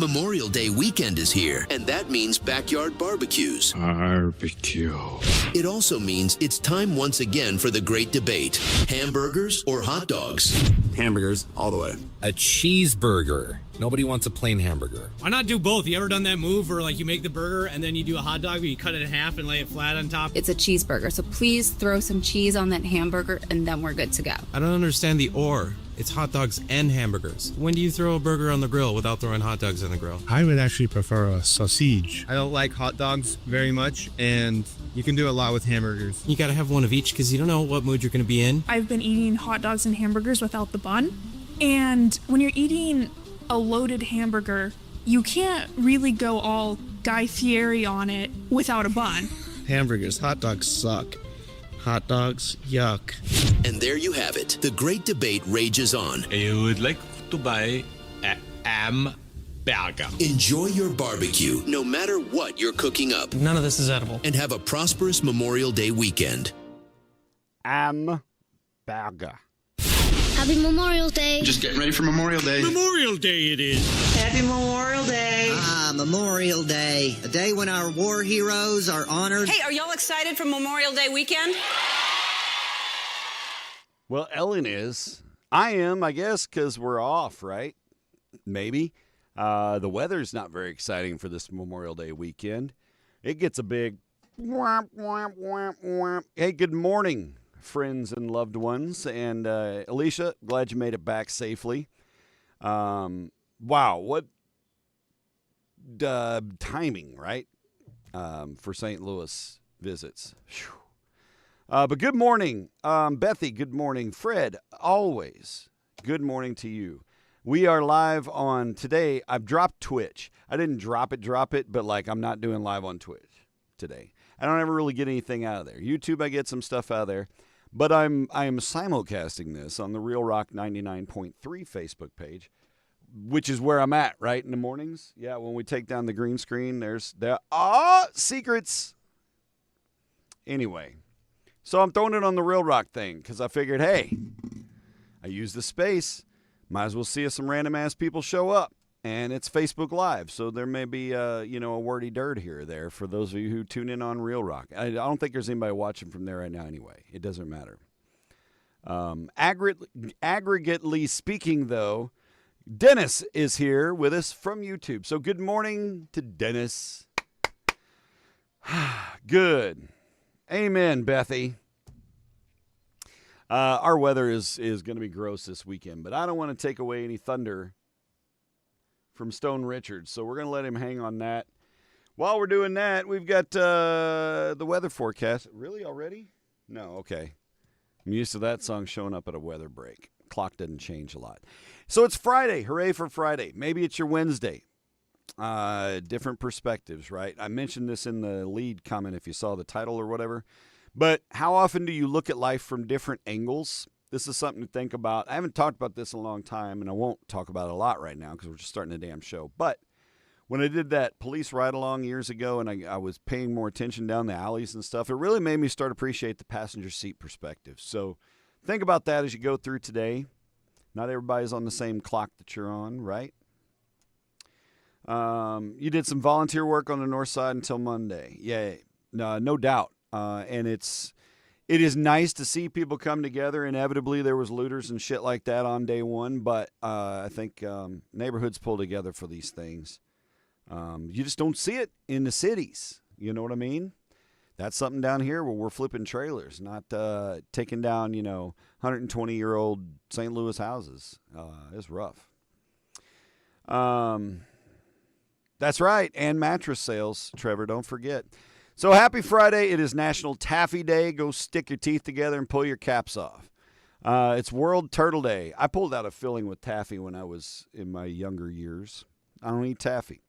Memorial Day weekend is here, and that means backyard barbecues. Barbecue. It also means it's time once again for the great debate. Hamburgers or hot dogs? Hamburgers, all the way. A cheeseburger. Nobody wants a plain hamburger. Why not do both? You ever done that move where like you make the burger and then you do a hot dog where you cut it in half and lay it flat on top? It's a cheeseburger, so please throw some cheese on that hamburger and then we're good to go. I don't understand the or. It's hot dogs and hamburgers. When do you throw a burger on the grill without throwing hot dogs on the grill? I would actually prefer a sausage. I don't like hot dogs very much, and you can do a lot with hamburgers. You gotta have one of each because you don't know what mood you're gonna be in. I've been eating hot dogs and hamburgers without the bun. And when you're eating a loaded hamburger, you can't really go all Guy Fieri on it without a bun. Hamburgers, hot dogs suck. Hot dogs, yuck. And there you have it. The great debate rages on. I would like to buy a hamburger. Enjoy your barbecue, no matter what you're cooking up. None of this is edible. And have a prosperous Memorial Day weekend. Hamburger. Happy Memorial Day. Just getting ready for Memorial Day. Memorial Day it is. Happy Memorial Day. Memorial Day, a day when our war heroes are honored. Hey, are y'all excited for Memorial Day weekend? Well, Ellen is. I am, I guess, because we're off, right? Maybe. The weather's not very exciting for this Memorial Day weekend. It gets a big whomp, whomp, whomp, whomp. Hey, good morning, friends and loved ones. And Alicia, glad you made it back safely. Wow, what timing, right? For St. Louis visits. But good morning, Bethy, good morning. Fred, always good morning to you. We are live on today. I've dropped Twitch. I didn't drop it, but like I'm not doing live on Twitch today. I don't ever really get anything out of there. YouTube, I get some stuff out of there. But I am simulcasting this on the Real Rock 99.3 Facebook page, which is where I'm at, right, in the mornings? Yeah, when we take down the green screen, there's secrets. Anyway, so I'm throwing it on the Real Rock thing because I figured, hey, I use the space. Might as well see if some random-ass people show up. And it's Facebook Live, so there may be, a wordy dirt here or there for those of you who tune in on Real Rock. I don't think there's anybody watching from there right now anyway. It doesn't matter. Aggregately speaking, though, Dennis is here with us from YouTube. So good morning to Dennis. Good. Amen, Bethy. Our weather is going to be gross this weekend, but I don't want to take away any thunder from Stone Richards, so we're going to let him hang on that. While we're doing that, we've got the weather forecast. Really already? No, okay. I'm used to that song showing up at a weather break. Clock doesn't change a lot. So it's Friday. Hooray for Friday. Maybe it's your Wednesday. Different perspectives, right? I mentioned this in the lead comment if you saw the title or whatever. But how often do you look at life from different angles? This is something to think about. I haven't talked about this in a long time, and I won't talk about it a lot right now because we're just starting the damn show. But when I did that police ride-along years ago and I was paying more attention down the alleys and stuff, it really made me start to appreciate the passenger seat perspective. So think about that as you go through today. Not everybody's on the same clock that you're on, right? You did some volunteer work on the north side until Monday. Yeah, no doubt. And it is nice to see people come together. Inevitably, there was looters and shit like that on day one, but I think neighborhoods pull together for these things. You just don't see it in the cities. You know what I mean? That's something down here where we're flipping trailers, not taking down, 120-year-old St. Louis houses. It's rough. That's right, and mattress sales, Trevor, don't forget. So happy Friday. It is National Taffy Day. Go stick your teeth together and pull your caps off. It's World Turtle Day. I pulled out a filling with taffy when I was in my younger years. I don't eat taffy,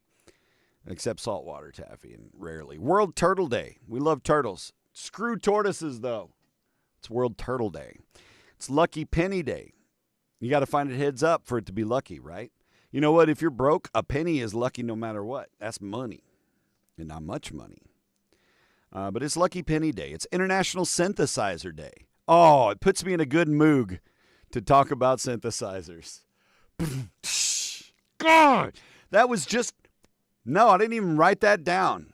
except saltwater taffy, and rarely. World Turtle Day. We love turtles. Screw tortoises, though. It's World Turtle Day. It's Lucky Penny Day. You got to find it heads up for it to be lucky, right? You know what? If you're broke, a penny is lucky no matter what. That's money, and not much money. But it's Lucky Penny Day. It's International Synthesizer Day. Oh, it puts me in a good mood to talk about synthesizers. God, That was just, no, I didn't even write that down.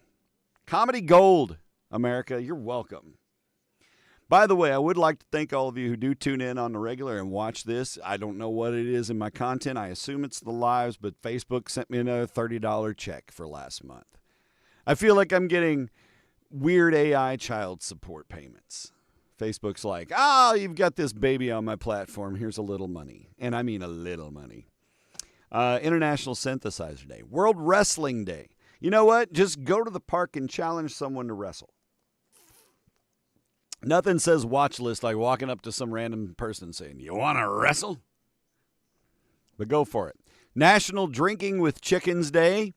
Comedy gold, America. You're welcome. By the way, I would like to thank all of you who do tune in on the regular and watch this. I don't know what it is in my content. I assume it's the lives, but Facebook sent me another $30 check for last month. I feel like I'm getting weird AI child support payments. Facebook's like, you've got this baby on my platform. Here's a little money. And I mean a little money. International Synthesizer Day. World Wrestling Day. You know what? Just go to the park and challenge someone to wrestle. Nothing says watch list like walking up to some random person saying, you want to wrestle? But go for it. National Drinking with Chickens Day.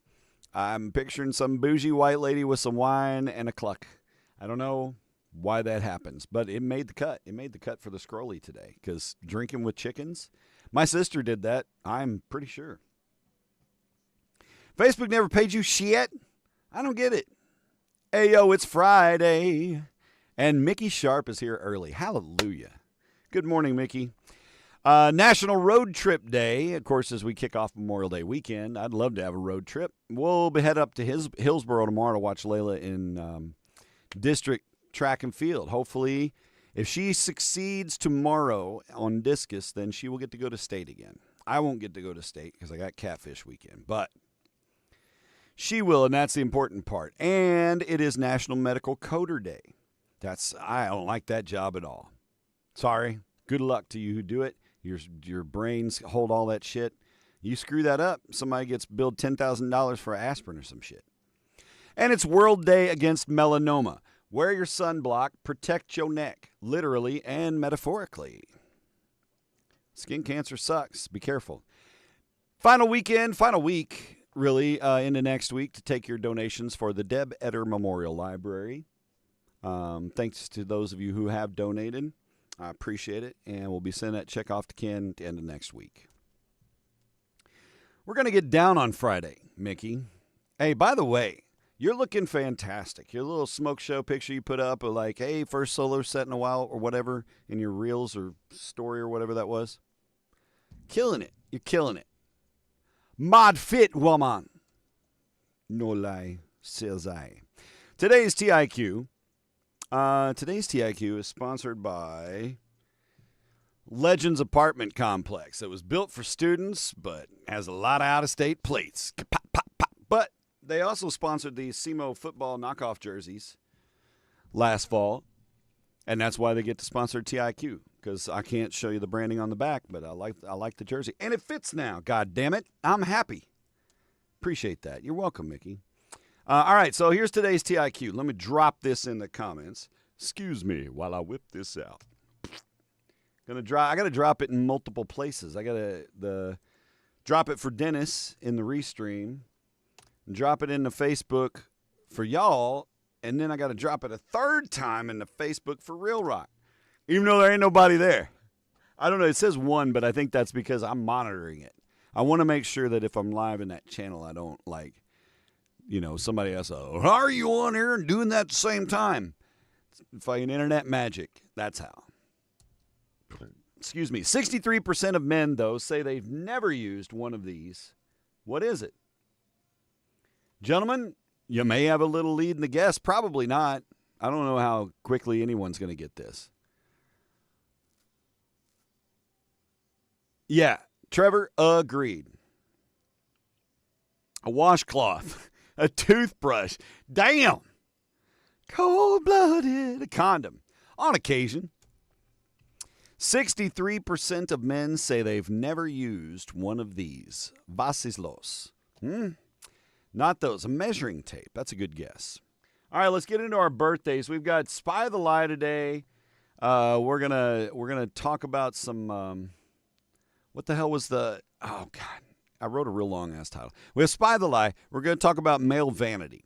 I'm picturing some bougie white lady with some wine and a cluck. I don't know why that happens, but it made the cut. It made the cut for the Scrolly today because drinking with chickens. My sister did that. I'm pretty sure. Facebook never paid you shit. I don't get it. Hey, yo, it's Friday. And Mickey Sharp is here early. Hallelujah. Good morning, Mickey. National Road Trip Day. Of course, as we kick off Memorial Day weekend, I'd love to have a road trip. We'll head up to Hillsboro tomorrow to watch Layla in district track and field. Hopefully, if she succeeds tomorrow on discus, then she will get to go to state again. I won't get to go to state because I got catfish weekend, but she will, and that's the important part. And it is National Medical Coder Day. I don't like that job at all. Sorry. Good luck to you who do it. Your brains hold all that shit. You screw that up, somebody gets billed $10,000 for aspirin or some shit. And it's World Day Against Melanoma. Wear your sunblock, protect your neck, literally and metaphorically. Skin cancer sucks. Be careful. Final week, really, into next week to take your donations for the Deb Etter Memorial Library. Thanks to those of you who have donated. I appreciate it. And we'll be sending that check off to Ken at the end of next week. We're going to get down on Friday, Mickey. Hey, by the way, you're looking fantastic. Your little smoke show picture you put up of like, hey, first solo set in a while or whatever in your reels or story or whatever that was. Killing it. You're killing it. Mod fit woman. No lie, says I. Today's TIQ is sponsored by Legends Apartment Complex. It was built for students, but has a lot of out-of-state plates. Pop, pop, pop. But they also sponsored the SEMO football knockoff jerseys last fall, and that's why they get to sponsor TIQ, because I can't show you the branding on the back, but I like the jersey. And it fits now, God damn it. I'm happy. Appreciate that. You're welcome, Mickey. All right, so here's today's TIQ. Let me drop this in the comments. Excuse me while I whip this out. I got to drop it in multiple places. I got to drop it for Dennis in the restream, and drop it in the Facebook for y'all, and then I got to drop it a third time in the Facebook for Real Rock, even though there ain't nobody there. I don't know. It says one, but I think that's because I'm monitoring it. I want to make sure that if I'm live in that channel, I don't somebody else, how are you on here and doing that at the same time? It's fucking internet magic. That's how. Excuse me. 63% of men, though, say they've never used one of these. What is it? Gentlemen, you may have a little lead in the guess. Probably not. I don't know how quickly anyone's going to get this. Yeah, Trevor agreed. A washcloth. A toothbrush. Damn. Cold-blooded. A condom. On occasion. 63% of men say they've never used one of these. Vacislos. Not those. A measuring tape. That's a good guess. All right, let's get into our birthdays. We've got Spy the Lie today. We're gonna talk about some. What the hell was the? Oh God. I wrote a real long-ass title. We have Spy the Lie. We're going to talk about male vanity.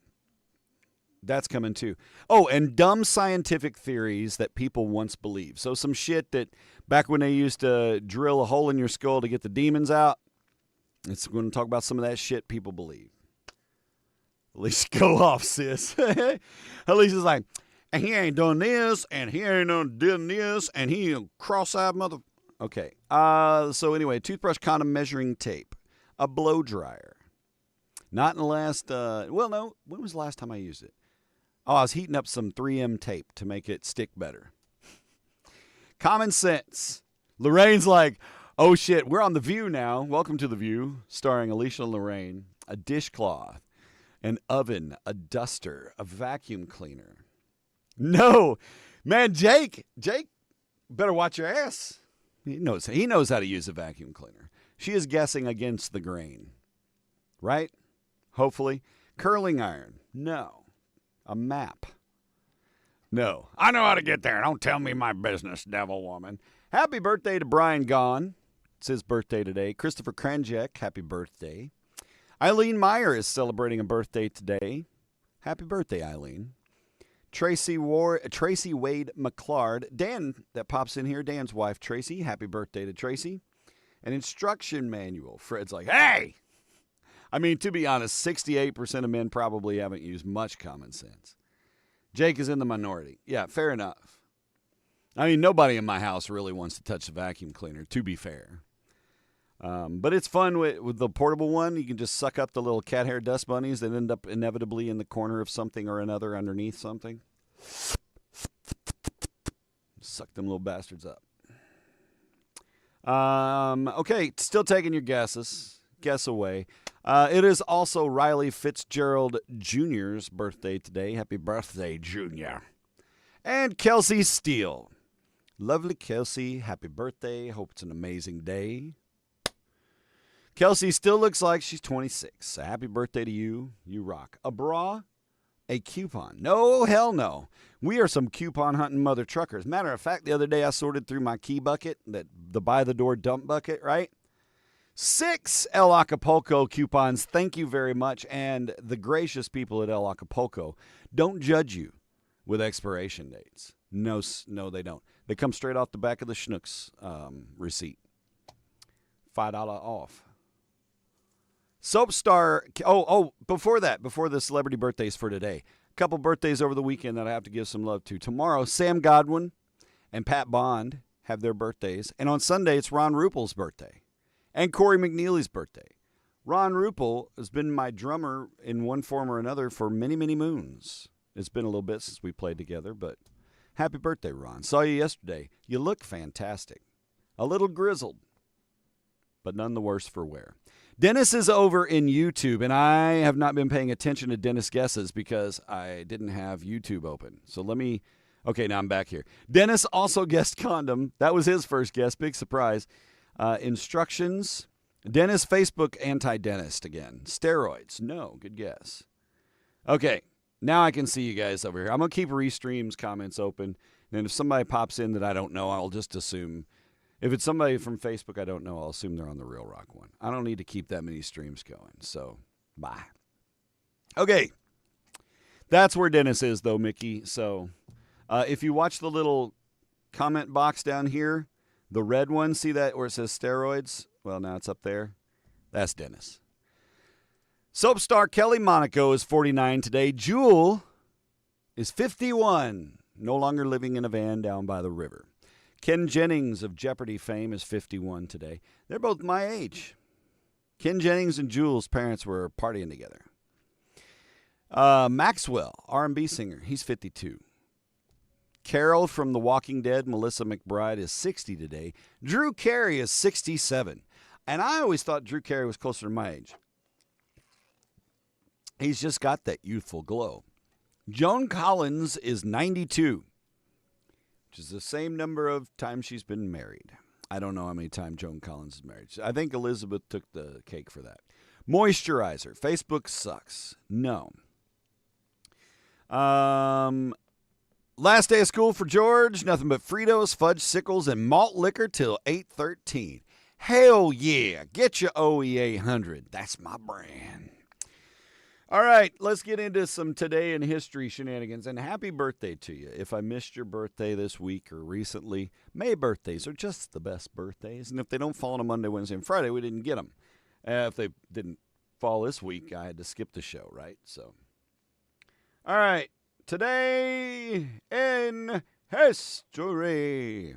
That's coming too. Oh, and dumb scientific theories that people once believed. So some shit that back when they used to drill a hole in your skull to get the demons out, we're going to talk about some of that shit people believe. At least go off, sis. At least it's like, and he ain't done this, and he ain't done this, and he a cross-eyed mother. Okay. So anyway, toothbrush, condom, measuring tape. A blow dryer. Not in the last, well, no. When was the last time I used it? Oh, I was heating up some 3M tape to make it stick better. Common sense. Lorraine's like, oh shit, we're on The View now. Welcome to The View, starring Alicia and Lorraine. A dishcloth, an oven, a duster, a vacuum cleaner. No, man, Jake better watch your ass. He knows how to use a vacuum cleaner. She is guessing against the grain, right? Hopefully. Curling iron. No. A map. No. I know how to get there. Don't tell me my business, devil woman. Happy birthday to Brian Gahn. It's his birthday today. Christopher Kranjek, happy birthday. Eileen Meyer is celebrating a birthday today. Happy birthday, Eileen. Tracy Wade McClard. Dan, that pops in here, Dan's wife, Tracy. Happy birthday to Tracy. An instruction manual. Fred's like, hey! I mean, to be honest, 68% of men probably haven't used much common sense. Jake is in the minority. Yeah, fair enough. I mean, nobody in my house really wants to touch the vacuum cleaner, to be fair. But it's fun with the portable one. You can just suck up the little cat hair dust bunnies that end up inevitably in the corner of something or another underneath something. Suck them little bastards up. Okay, still taking your guesses. Guess away. It is also Riley Fitzgerald Jr.'s birthday today. Happy birthday, Junior. And Kelsey Steele. Lovely Kelsey, happy birthday. Hope it's an amazing day. Kelsey still looks like she's 26. Happy birthday to you. You rock. A bra? A coupon? No, hell no. We are some coupon hunting mother truckers. Matter of fact, the other day I sorted through my key bucket, the by-the-door dump bucket, right? 6 El Acapulco coupons. Thank you very much. And the gracious people at El Acapulco don't judge you with expiration dates. No, they don't. They come straight off the back of the Schnucks receipt. $5 off. Soap star. Before the celebrity birthdays for today, a couple birthdays over the weekend that I have to give some love to. Tomorrow, Sam Godwin and Pat Bond have their birthdays. And on Sunday, it's Ron Ruppel's birthday and Corey McNeely's birthday. Ron Ruppel has been my drummer in one form or another for many, many moons. It's been a little bit since we played together, but happy birthday, Ron. Saw you yesterday. You look fantastic. A little grizzled, but none the worse for wear. Dennis is over in YouTube, and I have not been paying attention to Dennis' guesses because I didn't have YouTube open. So okay, now I'm back here. Dennis also guessed condom. That was his first guess. Big surprise. Instructions. Dennis, Facebook anti-dentist again. Steroids. No, good guess. Okay, now I can see you guys over here. I'm going to keep Restream's comments open, and if somebody pops in that I don't know, I'll just assume. If it's somebody from Facebook I don't know, I'll assume they're on the Real Rock one. I don't need to keep that many streams going, so bye. Okay, that's where Dennis is, though, Mickey. So if you watch the little comment box down here, the red one, see that where it says steroids? Well, now it's up there. That's Dennis. Soap star Kelly Monaco is 49 today. Jewel is 51, no longer living in a van down by the river. Ken Jennings of Jeopardy fame is 51 today. They're both my age. Ken Jennings and Jewel's parents were partying together. Maxwell, R&B singer, he's 52. Carol from The Walking Dead, Melissa McBride, is 60 today. Drew Carey is 67. And I always thought Drew Carey was closer to my age. He's just got that youthful glow. Joan Collins is 92. Which is the same number of times she's been married. I don't know how many times Joan Collins is married. I think Elizabeth took the cake for that. Moisturizer. Facebook sucks. No. Last day of school for George. Nothing but Fritos, fudge sickles, and malt liquor till 8:13. Hell yeah. Get your OE 800. That's my brand. All right, let's get into some today in history shenanigans. And happy birthday to you. If I missed your birthday this week or recently, May birthdays are just the best birthdays. And if they don't fall on a Monday, Wednesday, and Friday, we didn't get them. If they didn't fall this week, I had to skip the show, right? So, all right, today in history.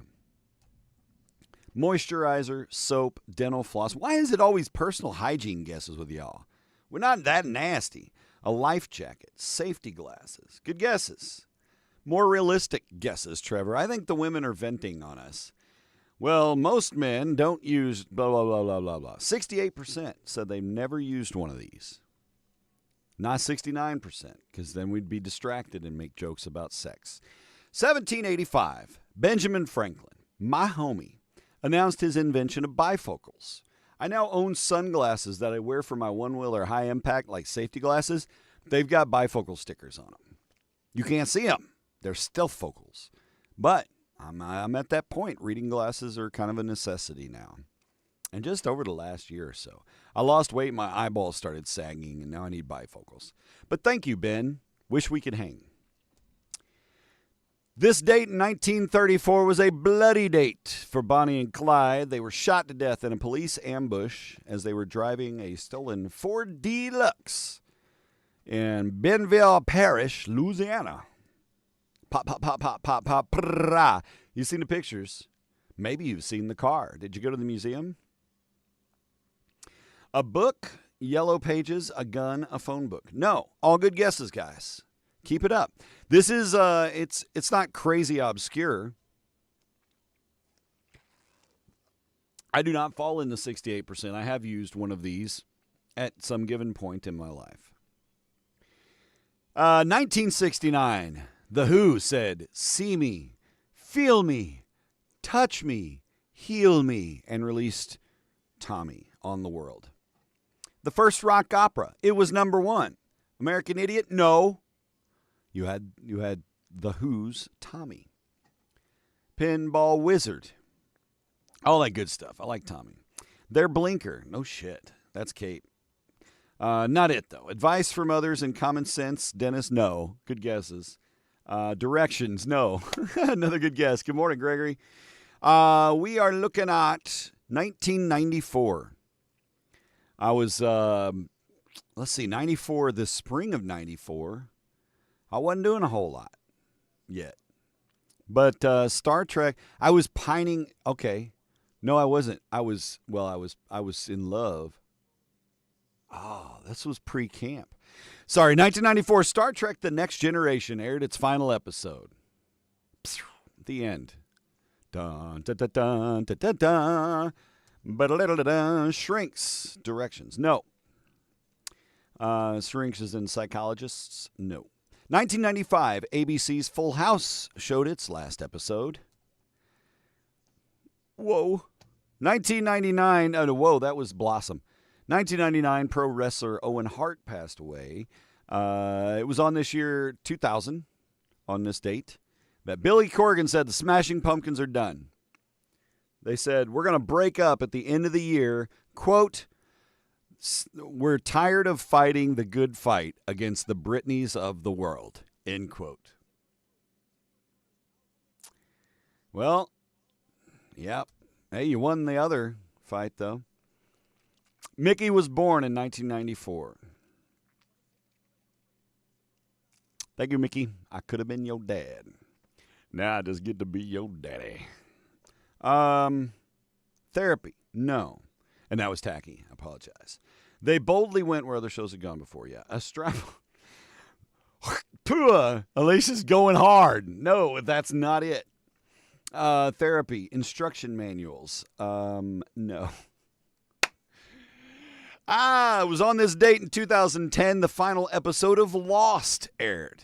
Moisturizer, soap, dental floss. Why is it always personal hygiene guesses with y'all? We're not that nasty. A life jacket, safety glasses. Good guesses. More realistic guesses, Trevor. I think the women are venting on us. Well, most men don't use blah, blah, blah, blah, blah, blah. 68% said they've never used one of these. Not 69%, because then we'd be distracted and make jokes about sex. 1785, Benjamin Franklin, my homie, announced his invention of bifocals. I now own sunglasses that I wear for my one-wheel or high impact, like safety glasses. They've got bifocal stickers on them. You can't see them. They're stealth focals. But I'm at that point. Reading glasses are kind of a necessity now. And just over the last year or so, I lost weight, my eyeballs started sagging, and now I need bifocals. But thank you, Ben. Wish we could hang. This date in 1934 was a bloody date for Bonnie and Clyde. They were shot to death in a police ambush as they were driving a stolen Ford Deluxe in Benville Parish, Louisiana. Pop, pop, pop, pop, pop, pop, prrrah. You've seen the pictures. Maybe you've seen the car. Did you go to the museum? A book, yellow pages, a gun, a phone book. No, all good guesses, guys. Keep it up. This is, it's not crazy obscure. I do not fall in the 68%. I have used one of these at some given point in my life. 1969, The Who said, "See me, feel me, touch me, heal me," and released Tommy on the World. The first rock opera, it was number one. American Idiot, no. You had The Who's Tommy. Pinball Wizard. All that good stuff. I like Tommy. Their Blinker. No shit. That's Kate. Not it, though. Advice from Others and Common Sense. Dennis, no. Good guesses. Directions, no. Another good guess. Good morning, Gregory. We are looking at 1994. I was, 94, the spring of 94. I wasn't doing a whole lot yet. But Star Trek, I was pining. Okay. No, I wasn't. I was in love. Oh, this was pre-camp. Sorry, 1994, Star Trek The Next Generation aired its final episode. The end. Dun, dun, dun, dun, dun, dun, dun. Ba-da-da-da-da. Shrinks. Directions. No. Shrinks is in psychologists. No. 1995, ABC's Full House showed its last episode. Whoa. 1999, whoa, that was Blossom. 1999, pro wrestler Owen Hart passed away. It was on this year, 2000, on this date, that Billy Corgan said the Smashing Pumpkins are done. They said, we're going to break up at the end of the year. Quote, we're tired of fighting the good fight against the Britneys of the world. End quote. Well, yep. Hey, you won the other fight, though. Mickey was born in 1994. Thank you, Mickey. I could have been your dad. Now I just get to be your daddy. Therapy. No. And that was tacky. I apologize. They boldly went where other shows had gone before. Yeah. A strap. Pua. Alicia's going hard. No, that's not it. Therapy. Instruction manuals. No. It was on this date in 2010, the final episode of Lost aired.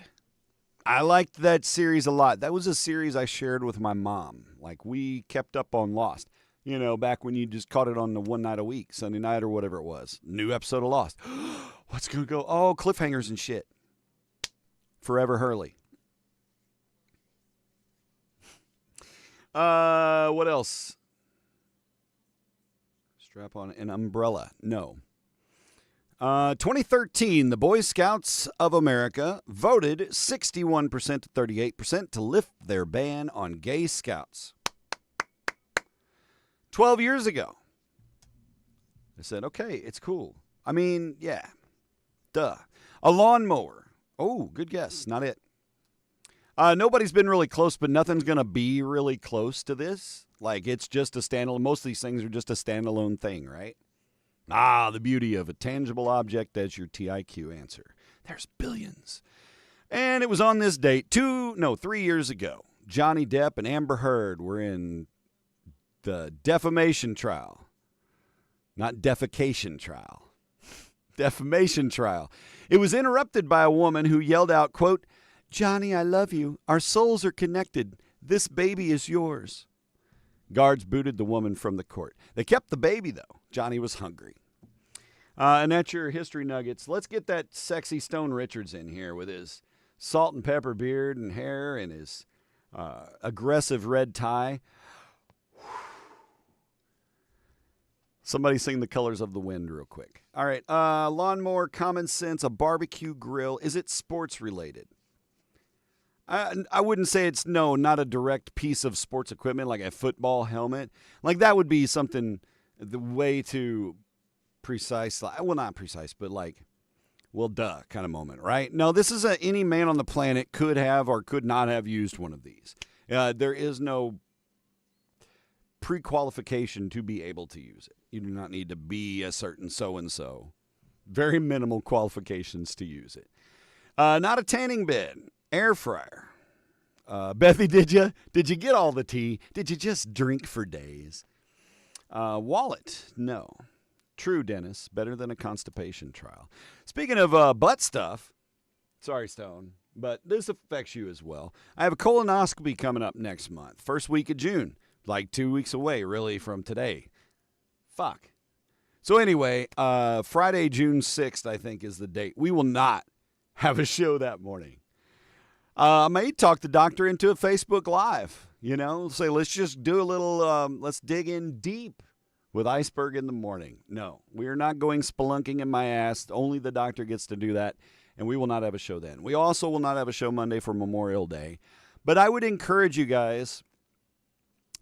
I liked that series a lot. That was a series I shared with my mom. Like, we kept up on Lost. You know, back when you just caught it on the one night a week, Sunday night or whatever it was. New episode of Lost. What's going to go? Oh, cliffhangers and shit. Forever Hurley. What else? Strap on an umbrella. No. 2013, the Boy Scouts of America voted 61% to 38% to lift their ban on gay scouts. 12 years ago. They said, okay, it's cool. I mean, yeah. Duh. A lawnmower. Oh, good guess. Not it. Nobody's been really close, but nothing's going to be really close to this. Like, it's just a standalone. Most of these things are just a standalone thing, right? Ah, the beauty of a tangible object as your TIQ answer. There's billions. And it was on this date, 3 years ago. Johnny Depp and Amber Heard were in the defamation trial. Not defecation trial. Defamation trial. It was interrupted by a woman who yelled out, quote, "Johnny, I love you. Our souls are connected. This baby is yours." Guards booted the woman from the court. They kept the baby, though. Johnny was hungry. And that's your history nuggets. Let's get that sexy Stone Richards in here with his salt and pepper beard and hair and his aggressive red tie. Somebody sing The Colors of the Wind real quick. All right. Lawnmower, common sense, a barbecue grill. Is it sports related? I wouldn't say it's, not a direct piece of sports equipment like a football helmet. Like that would be something the way too precise. Well, not precise, but like, well, duh kind of moment, right? No, this is any man on the planet could have or could not have used one of these. There is no pre-qualification to be able to use it. You do not need to be a certain so-and-so. Very minimal qualifications to use it. Not a tanning bed. Air fryer. Bethy, did you get all the tea? Did you just drink for days? Wallet. No. True, Dennis. Better than a constipation trial. Speaking of butt stuff, sorry, Stone, but this affects you as well. I have a colonoscopy coming up next month. First week of June. Like 2 weeks away, really, from today. Fuck. So anyway, Friday, June 6th, I think, is the date. We will not have a show that morning. I may talk the doctor into a Facebook Live. Say, let's just do a little, let's dig in deep with Iceburg in the morning. No, we are not going spelunking in my ass. Only the doctor gets to do that, and we will not have a show then. We also will not have a show Monday for Memorial Day. But I would encourage you guys,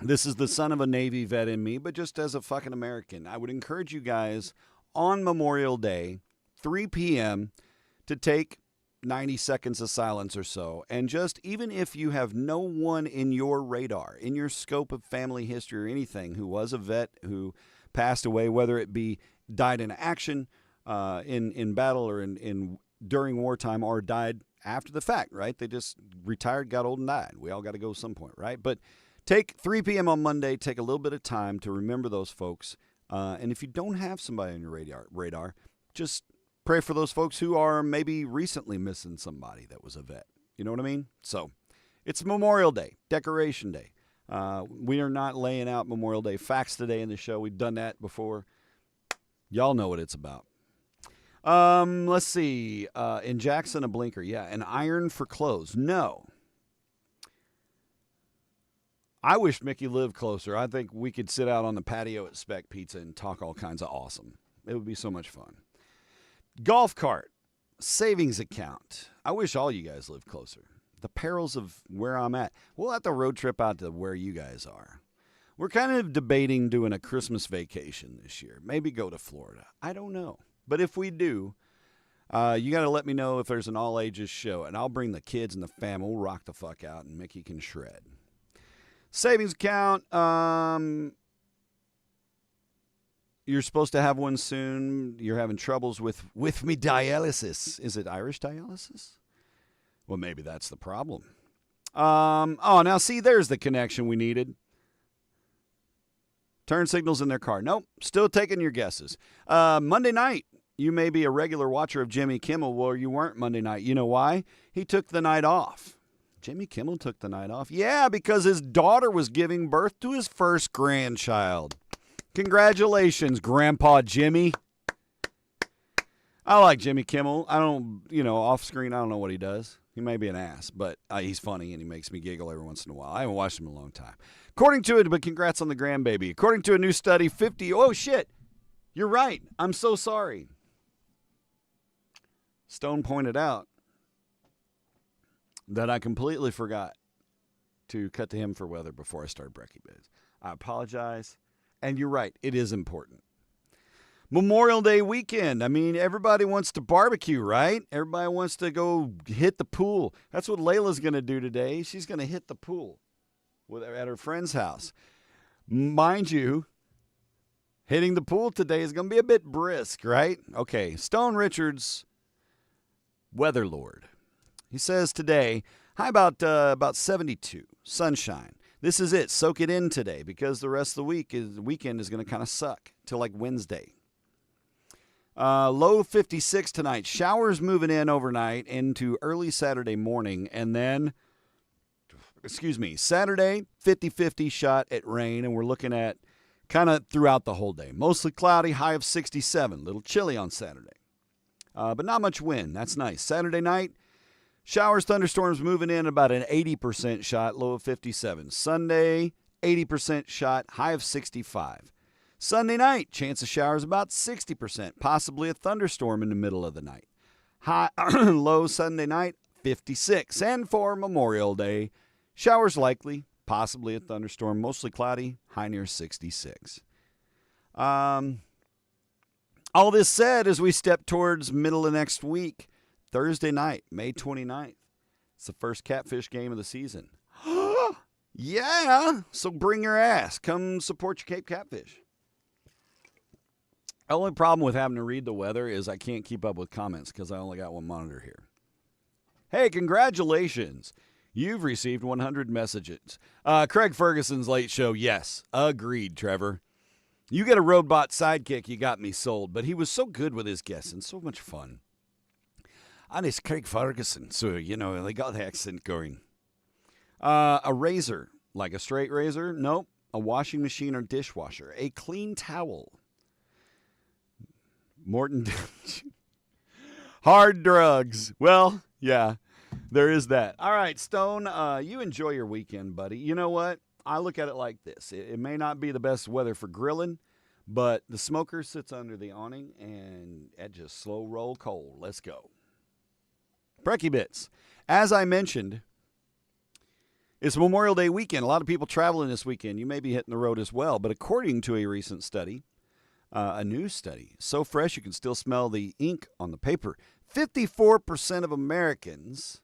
this is the son of a Navy vet in me, but just as a fucking American, I would encourage you guys on Memorial Day, 3 p.m., to take 90 seconds of silence or so. And just, even if you have no one in your radar, in your scope of family history or anything, who was a vet, who passed away, whether it be died in action, in battle, or during wartime, or died after the fact, right? They just retired, got old, and died. We all got to go at some point, right? But take 3 p.m. on Monday, take a little bit of time to remember those folks. And if you don't have somebody on your radar, just pray for those folks who are maybe recently missing somebody that was a vet. You know what I mean? So it's Memorial Day, Decoration Day. We are not laying out Memorial Day facts today in the show. We've done that before. Y'all know what it's about. Let's see. In Jackson, a blinker. Yeah, an iron for clothes. No. I wish Mickey lived closer. I think we could sit out on the patio at Speck Pizza and talk all kinds of awesome. It would be so much fun. Golf cart, savings account. I wish all you guys lived closer. The perils of where I'm at. We'll have to road trip out to where you guys are. We're kind of debating doing a Christmas vacation this year. Maybe go to Florida. I don't know. But if we do, you got to let me know if there's an all-ages show, and I'll bring the kids and the family. We'll rock the fuck out, and Mickey can shred. Savings account, you're supposed to have one soon. You're having troubles with me dialysis. Is it Irish dialysis? Well, maybe that's the problem. Now see, there's the connection we needed. Turn signals in their car. Nope, still taking your guesses. Monday night, you may be a regular watcher of Jimmy Kimmel. Well, you weren't Monday night. You know why? He took the night off. Jimmy Kimmel took the night off? Yeah, because his daughter was giving birth to his first grandchild. Congratulations, Grandpa Jimmy. I like Jimmy Kimmel. I don't, off screen, I don't know what he does. He may be an ass, but he's funny and he makes me giggle every once in a while. I haven't watched him in a long time. But congrats on the grandbaby. According to a new study, oh shit, you're right. I'm so sorry. Stone pointed out that I completely forgot to cut to him for weather before I started Brekkie Biz. I apologize. And you're right. It is important. Memorial Day weekend. I mean, everybody wants to barbecue, right? Everybody wants to go hit the pool. That's what Layla's going to do today. She's going to hit the pool at her friend's house. Mind you, Hitting the pool today is going to be a bit brisk, right? Okay, Stone Richards, Weather Lord. He says today, high about 72, sunshine. This is it. Soak it in today because the rest of the weekend is going to kind of suck till like Wednesday. Low 56 tonight. Showers moving in overnight into early Saturday morning. And then, Saturday, 50-50 shot at rain. And we're looking at kind of throughout the whole day. Mostly cloudy, high of 67. Little chilly on Saturday. But not much wind. That's nice. Saturday night, showers, thunderstorms moving in about an 80% shot, low of 57. Sunday, 80% shot, high of 65. Sunday night, chance of showers about 60%, possibly a thunderstorm in the middle of the night. High, low Sunday night, 56. And for Memorial Day, showers likely, possibly a thunderstorm, mostly cloudy, high near 66. All this said, as we step towards middle of next week, Thursday night, May 29th, it's the first catfish game of the season. Yeah, so bring your ass. Come support your Cape Catfish. The only problem with having to read the weather is I can't keep up with comments because I only got one monitor here. Hey, congratulations. You've received 100 messages. Craig Ferguson's late show, yes. Agreed, Trevor. You get a robot sidekick, you got me sold. But he was so good with his guests and so much fun. And it's Craig Ferguson, so, they got the accent going. A razor, like a straight razor? Nope. A washing machine or dishwasher. A clean towel. Morton. Hard drugs. Well, yeah, there is that. All right, Stone, you enjoy your weekend, buddy. You know what? I look at it like this. It may not be the best weather for grilling, but the smoker sits under the awning, and it just slow roll cold. Let's go. Brekkie Bits. As I mentioned, it's Memorial Day weekend. A lot of people traveling this weekend. You may be hitting the road as well, but according to a recent study, a new study, so fresh you can still smell the ink on the paper, 54% of Americans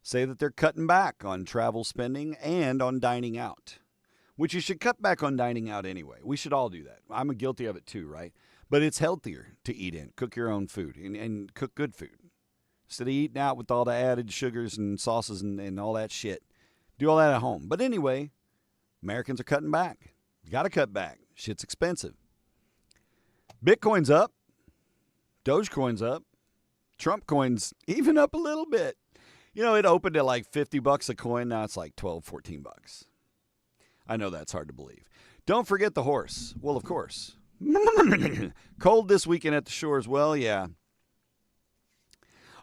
say that they're cutting back on travel spending and on dining out, which you should cut back on dining out anyway. We should all do that. I'm guilty of it too, right? But it's healthier to eat in. Cook your own food and cook good food. Instead of eating out with all the added sugars and sauces and all that shit. Do all that at home. But anyway, Americans are cutting back. You got to cut back. Shit's expensive. Bitcoin's up. Dogecoin's up. Trump coin's even up a little bit. It opened at like $50 a coin. Now it's like $12, $14. I know that's hard to believe. Don't forget the horse. Well, of course. Cold this weekend at the shore as well. Yeah.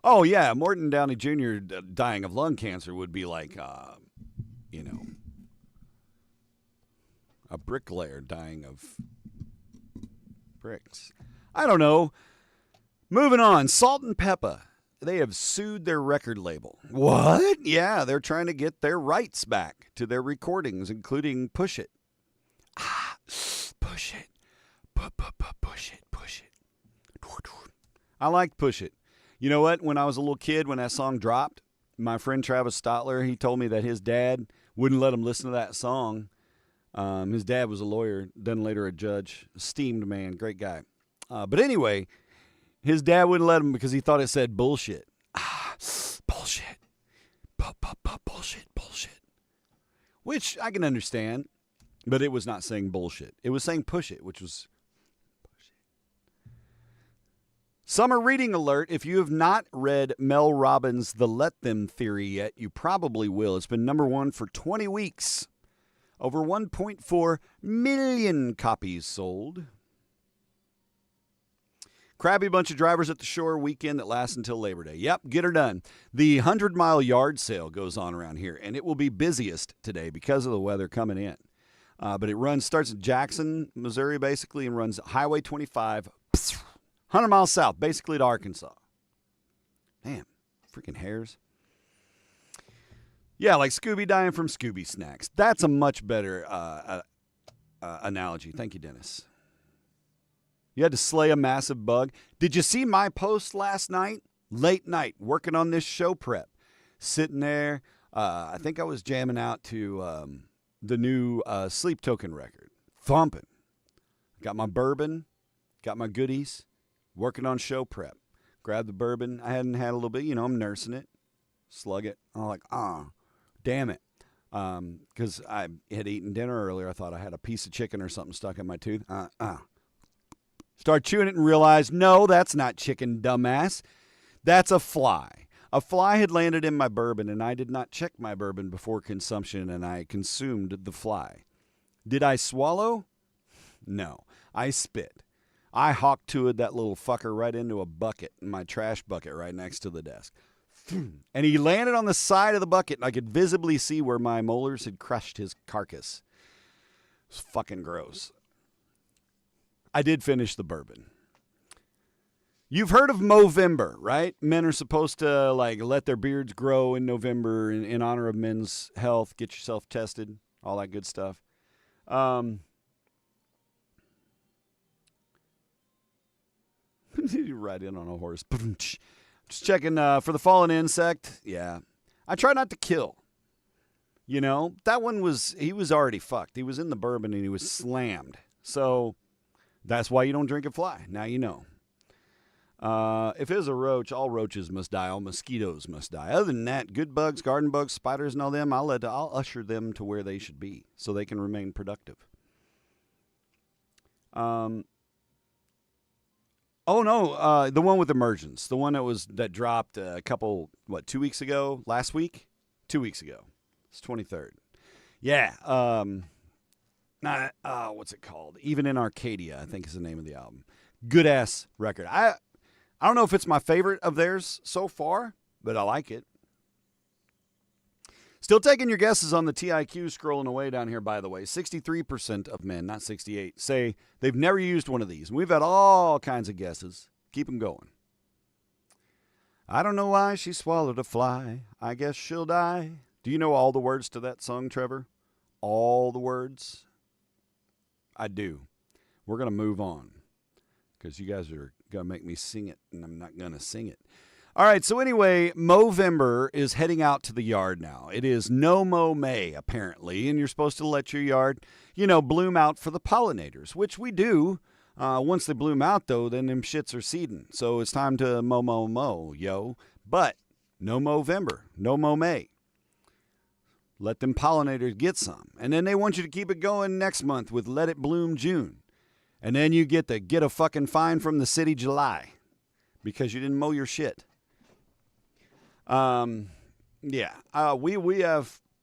Oh, yeah. Morton Downey Jr. dying of lung cancer would be like, a bricklayer dying of bricks. I don't know. Moving on. Salt and Peppa. They have sued their record label. What? Yeah, they're trying to get their rights back to their recordings, including Push It. Push It. Push It. Push It. I liked Push It. You know what? When I was a little kid, when that song dropped, my friend Travis Stotler, he told me that his dad wouldn't let him listen to that song. His dad was a lawyer, then later a judge. Esteemed man, great guy. But anyway, his dad wouldn't let him because he thought it said bullshit. Bullshit. Bullshit. Which I can understand, but it was not saying bullshit. It was saying push it, which was push it. Summer reading alert. If you have not read Mel Robbins' The Let Them Theory yet, you probably will. It's been number one for 20 weeks. Over 1.4 million copies sold. Crabby bunch of drivers at the shore weekend that lasts until Labor Day. Yep, get her done. The 100-mile yard sale goes on around here, and it will be busiest today because of the weather coming in. But it starts in Jackson, Missouri, basically, and runs Highway 25, 100 miles south, basically to Arkansas. Man, freaking hares. Yeah, like Scooby dying from Scooby snacks. That's a much better analogy. Thank you, Dennis. You had to slay a massive bug. Did you see my post last night? Late night, working on this show prep. Sitting there. I think I was jamming out to the new Sleep Token record. Thumping. Got my bourbon, got my goodies, working on show prep. Grab the bourbon. I hadn't had a little bit, I'm nursing it. Slug it. I'm like, damn it. Because I had eaten dinner earlier. I thought I had a piece of chicken or something stuck in my tooth. Start chewing it and realize, no, that's not chicken, dumbass. That's a fly. A fly had landed in my bourbon, and I did not check my bourbon before consumption, and I consumed the fly. Did I swallow? No. I spit. I hawk-tooed that little fucker right into a bucket, my trash bucket right next to the desk. And he landed on the side of the bucket, and I could visibly see where my molars had crushed his carcass. It was fucking gross. I did finish the bourbon. You've heard of Movember, right? Men are supposed to let their beards grow in November in honor of men's health. Get yourself tested, all that good stuff. You ride in on a horse. Just checking for the fallen insect. Yeah. I try not to kill. That one he was already fucked. He was in the bourbon and he was slammed. So that's why you don't drink and fly. Now you know. If it is a roach, all roaches must die. All mosquitoes must die. Other than that, good bugs, garden bugs, spiders, and all them, I'll usher them to where they should be so they can remain productive. Oh no, the one with emergence, the one that dropped a couple 2 weeks ago, last week, 2 weeks ago. It's 23rd. Yeah. What's it called? Even in Arcadia, I think is the name of the album. Good ass record. I don't know if it's my favorite of theirs so far, but I like it. Still taking your guesses on the TIQ scrolling away down here, by the way. 63% of men, not 68, say they've never used one of these. And we've had all kinds of guesses. Keep them going. I don't know why she swallowed a fly. I guess she'll die. Do you know all the words to that song, Trevor? All the words? I do. We're going to move on because you guys are going to make me sing it, and I'm not going to sing it. All right, so anyway, Movember is heading out to the yard now. It is No Mow May, apparently, and you're supposed to let your yard, bloom out for the pollinators, which we do. Once they bloom out, though, then them shits are seeding. So it's time to mow, yo. But no Movember, no Mow May. Let them pollinators get some. And then they want you to keep it going next month with Let It Bloom June. And then you get a fucking fine from the city July because you didn't mow your shit. We have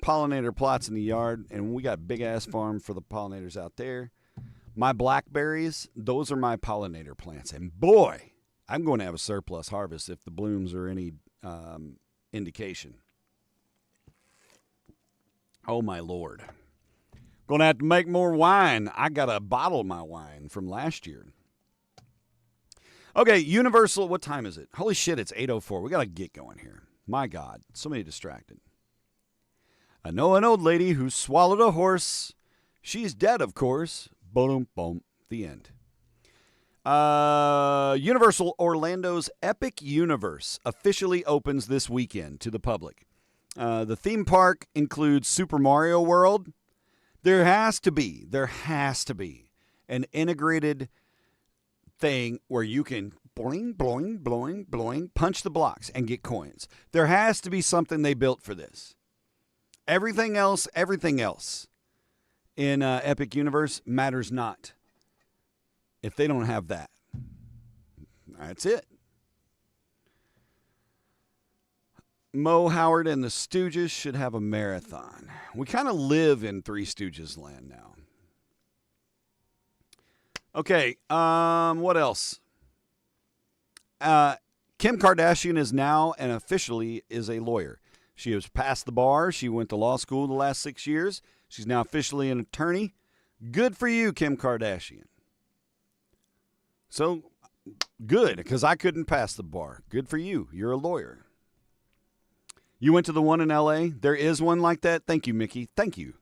pollinator plots in the yard, and we got a big-ass farm for the pollinators out there. My blackberries, those are my pollinator plants. And boy, I'm going to have a surplus harvest if the blooms are any indication. Oh, my Lord. Going to have to make more wine. I got to bottle my wine from last year. Okay, Universal, what time is it? Holy shit, it's 8:04. We got to get going here. My God, so many distracted. I know an old lady who swallowed a horse. She's dead, of course. Boom, boom, the end. Universal Orlando's Epic Universe officially opens this weekend to the public. The theme park includes Super Mario World. There has to be an integrated thing where you can boing, boing, boing, boing, punch the blocks and get coins. There has to be something they built for this. Everything else in Epic Universe matters not if they don't have that. That's it. Mo Howard and the Stooges should have a marathon. We kind of live in Three Stooges land now. Okay, what else? Kim Kardashian is now and officially is a lawyer. She has passed the bar. She went to law school the last 6 years. She's now officially an attorney. Good for you, Kim Kardashian. So, good, because I couldn't pass the bar. Good for you. You're a lawyer. You went to the one in L.A.? There is one like that? Thank you, Mickey. Thank you.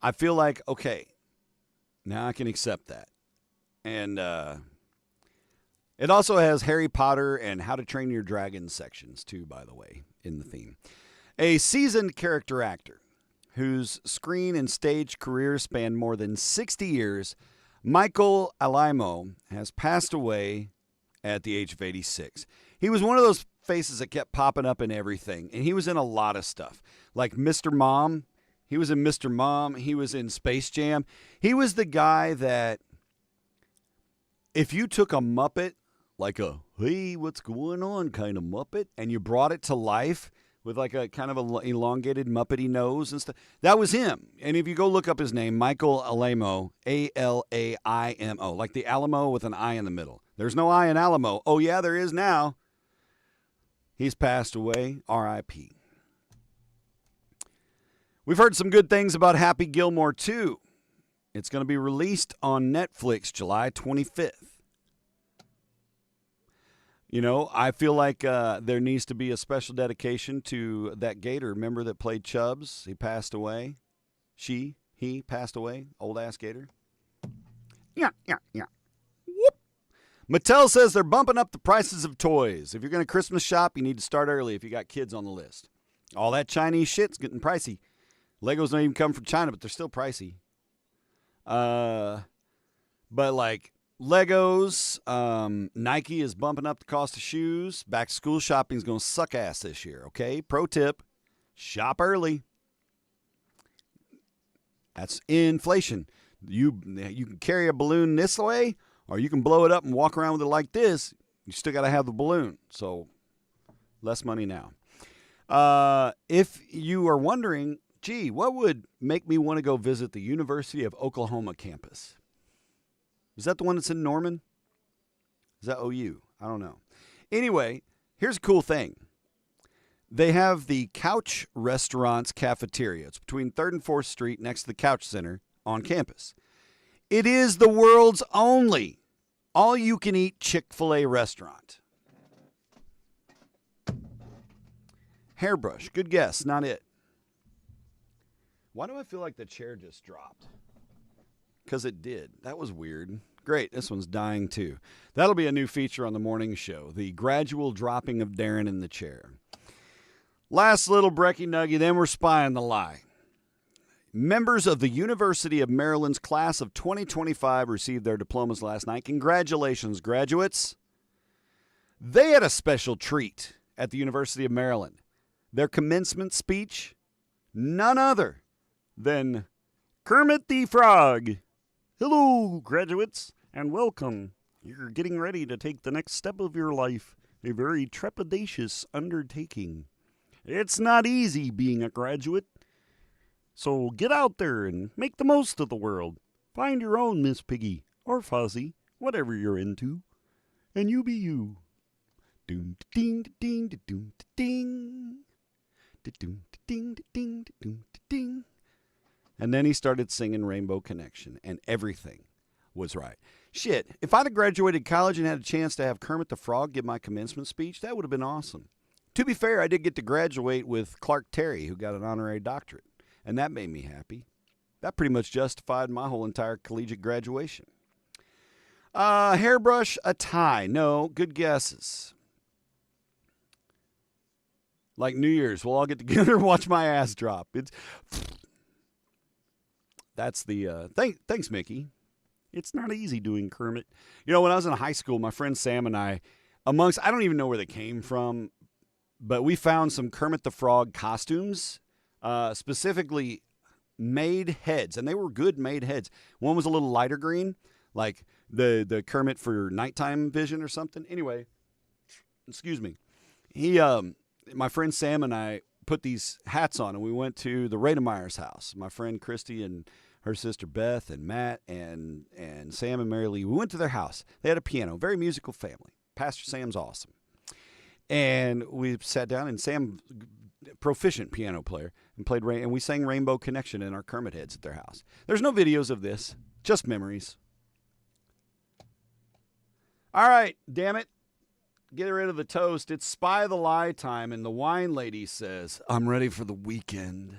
I feel like, okay, now I can accept that. And it also has Harry Potter and How to Train Your Dragon sections, too, by the way, in the theme. A seasoned character actor whose screen and stage career spanned more than 60 years, Michael Alaimo has passed away at the age of 86. He was one of those faces that kept popping up in everything, and he was in a lot of stuff. Like Mr. Mom. He was in Mr. Mom. He was in Space Jam. He was the guy that if you took a Muppet, like a, hey, what's going on kind of Muppet, and you brought it to life with like a kind of a elongated Muppety nose and stuff, that was him. And if you go look up his name, Michael Alaimo, A-L-A-I-M-O, like the Alamo with an I in the middle. There's no I in Alamo. Oh, yeah, there is now. He's passed away. R.I.P. We've heard some good things about Happy Gilmore 2. It's going to be released on Netflix July 25th. You know, I feel like there needs to be a special dedication to that Gator. Remember that played Chubbs? He passed away. He passed away. Old-ass Gator. Yeah. Whoop. Mattel says they're bumping up the prices of toys. If you're going to Christmas shop, you need to start early if you got kids on the list. All that Chinese shit's getting pricey. Legos don't even come from China, but they're still pricey. But like Legos, Nike is bumping up the cost of shoes. Back to school shopping is going to suck ass this year, okay? Pro tip, shop early. That's inflation. You can carry a balloon this way, or you can blow it up and walk around with it like this. You still got to have the balloon. So less money now. If you are wondering, gee, what would make me want to go visit the University of Oklahoma campus? Is that the one that's in Norman? Is that OU? I don't know. Anyway, here's a cool thing. They have the Couch Restaurants Cafeteria. It's between 3rd and 4th Street next to the Couch Center on campus. It is the world's only all-you-can-eat Chick-fil-A restaurant. Hairbrush. Good guess. Not it. Why do I feel like the chair just dropped? Because it did. That was weird. Great. This one's dying too. That'll be a new feature on the morning show. The gradual dropping of Darren in the chair. Last little brekkie nuggy, then we're spying the lie. Members of the University of Maryland's class of 2025 received their diplomas last night. Congratulations, graduates. They had a special treat at the University of Maryland. Their commencement speech, none other than Kermit the Frog. Hello, graduates, and welcome. You're getting ready to take the next step of your life, a very trepidatious undertaking. It's not easy being a graduate, so get out there and make the most of the world. Find your own Miss Piggy, or Fozzie, whatever you're into, and you be you. Doom ding ding doom ding. Ding ding ding ding. And then he started singing Rainbow Connection, and everything was right. Shit, if I'd have graduated college and had a chance to have Kermit the Frog give my commencement speech, that would have been awesome. To be fair, I did get to graduate with Clark Terry, who got an honorary doctorate, and that made me happy. That pretty much justified my whole entire collegiate graduation. Hairbrush, a tie. No, good guesses. Like New Year's, we'll all get together and watch my ass drop. That's the thanks, Mickey. It's not easy doing Kermit. You know, when I was in high school, my friend Sam and I, I don't even know where they came from, but we found some Kermit the Frog costumes, specifically made heads, and they were good made heads. One was a little lighter green, like the Kermit for nighttime vision or something. Anyway, excuse me. My friend Sam and I put these hats on, and we went to the Rademeyer's house. My friend Christy and her sister Beth and Matt and Sam and Mary Lee. We went to their house. They had a piano, very musical family. Pastor Sam's awesome. And we sat down, and Sam, proficient piano player, and played and we sang Rainbow Connection in our Kermit heads at their house. There's no videos of this, just memories. All right, damn it. Get rid of the toast. It's Spy the Lie time, and the wine lady says, I'm ready for the weekend.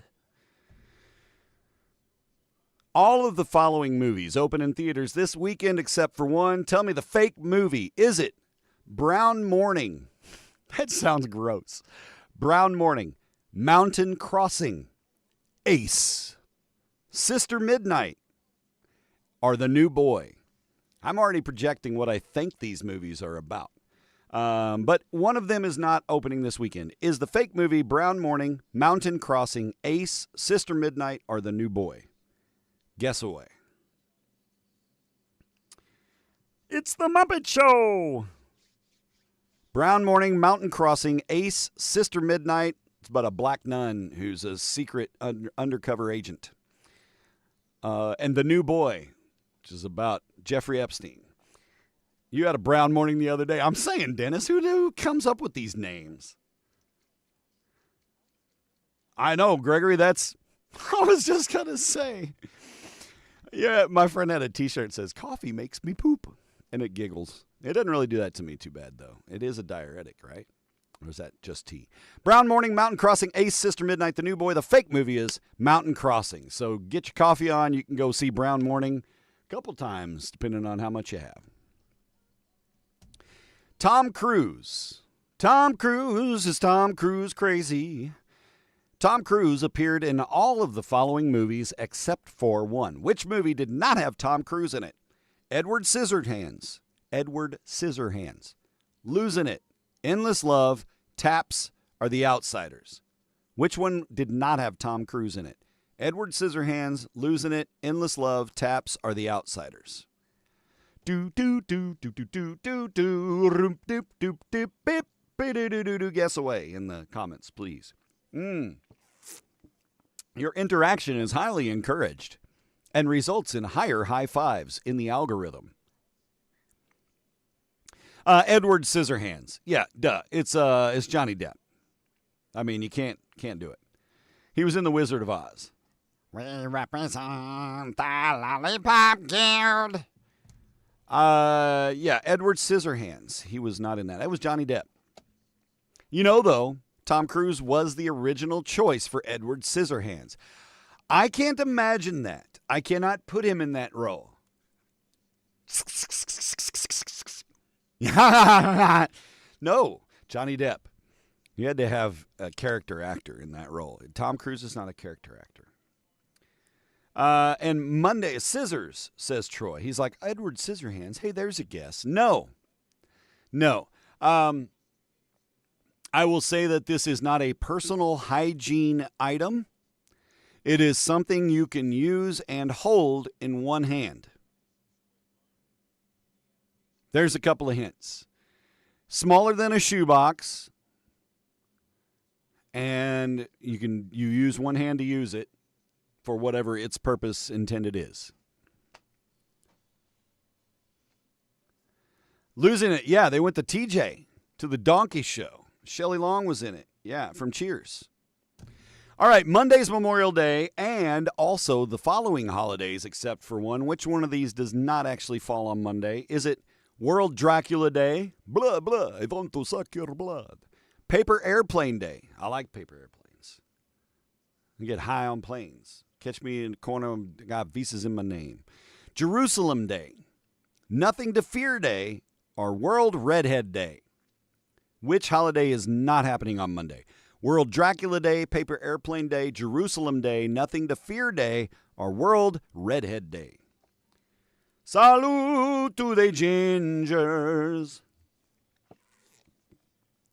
All of the following movies open in theaters this weekend except for one. Tell me the fake movie. Is it Brown Morning? That sounds gross. Brown Morning. Mountain Crossing. Ace. Sister Midnight. are the new boy. I'm already projecting what I think these movies are about. But one of them is not opening this weekend. Is the fake movie Brown Morning, Mountain Crossing, Ace, Sister Midnight, or The New Boy? Guess away. It's the Muppet Show! Brown Morning, Mountain Crossing, Ace, Sister Midnight. It's about a black nun who's a secret undercover agent. And The New Boy, which is about Jeffrey Epstein. You had a Brown Morning the other day. I'm saying, Dennis, who comes up with these names? I know, Gregory, I was just going to say. Yeah, my friend had a t-shirt that says, coffee makes me poop, and it giggles. It doesn't really do that to me too bad, though. It is a diuretic, right? Or is that just tea? Brown Morning, Mountain Crossing, Ace, Sister Midnight, The New Boy. The fake movie is Mountain Crossing. So get your coffee on. You can go see Brown Morning a couple times, depending on how much you have. Tom Cruise. Tom Cruise is Tom Cruise crazy. Tom Cruise appeared in all of the following movies except for one. Which movie did not have Tom Cruise in it? Edward Scissorhands. Edward Scissorhands. Losing It. Endless Love, Taps, or The Outsiders. Which one did not have Tom Cruise in it? Edward Scissorhands, Losing It, Endless Love, Taps, or The Outsiders. Do do do do do do do do room doop doop doop beep do do do do. Guess away in the comments, please. Your interaction is highly encouraged and results in higher high fives in the algorithm. Edward Scissorhands. Yeah, duh. It's Johnny Depp. I mean, you can't do it. He was in The Wizard of Oz. We represent the Lollipop Guild. Yeah, Edward Scissorhands. He was not in that. That was Johnny Depp. You know, though, Tom Cruise was the original choice for Edward Scissorhands. I can't imagine that. I cannot put him in that role. No, Johnny Depp. You had to have a character actor in that role. Tom Cruise is not a character actor. And Monday, scissors, says Troy. He's like, Edward Scissorhands. Hey, there's a guess. No. I will say that this is not a personal hygiene item. It is something you can use and hold in one hand. There's a couple of hints. Smaller than a shoebox. And you use one hand to use it for whatever its purpose intended is. Losing It. Yeah, they went to TJ, to the Donkey Show. Shelley Long was in it. Yeah, from Cheers. All right, Monday's Memorial Day and also the following holidays except for one. Which one of these does not actually fall on Monday? Is it World Dracula Day? Blah, blah, I want to suck your blood. Paper Airplane Day. I like paper airplanes. You get high on planes. Catch me in the corner, got visas in my name. Jerusalem Day. Nothing to Fear Day or World Redhead Day. Which holiday is not happening on Monday? World Dracula Day, Paper Airplane Day, Jerusalem Day, Nothing to Fear Day, or World Redhead Day. Salute to the gingers.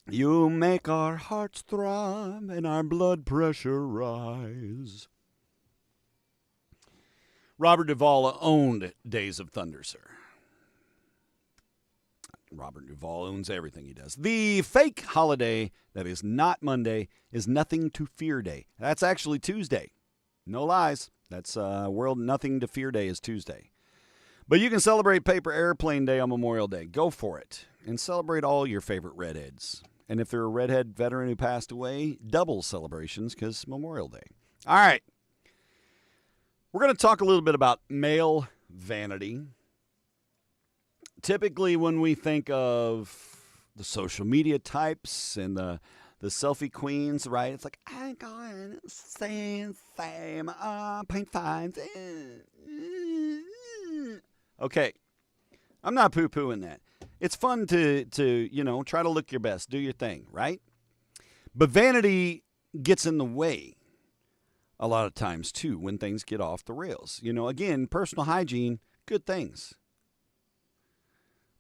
You make our hearts throb and our blood pressure rise. Robert Duvall owned Days of Thunder, sir. Robert Duvall owns everything he does. The fake holiday that is not Monday is Nothing to Fear Day. That's actually Tuesday. No lies. That's World Nothing to Fear Day is Tuesday. But you can celebrate Paper Airplane Day on Memorial Day. Go for it. And celebrate all your favorite redheads. And if they're a redhead veteran who passed away, double celebrations because Memorial Day. All right. We're going to talk a little bit about male vanity. Typically, when we think of the social media types and the selfie queens, right? It's like, I'm going same, paint fines. Okay. I'm not poo-pooing that. It's fun to try to look your best, do your thing, right? But vanity gets in the way a lot of times, too, when things get off the rails. Again, personal hygiene good things.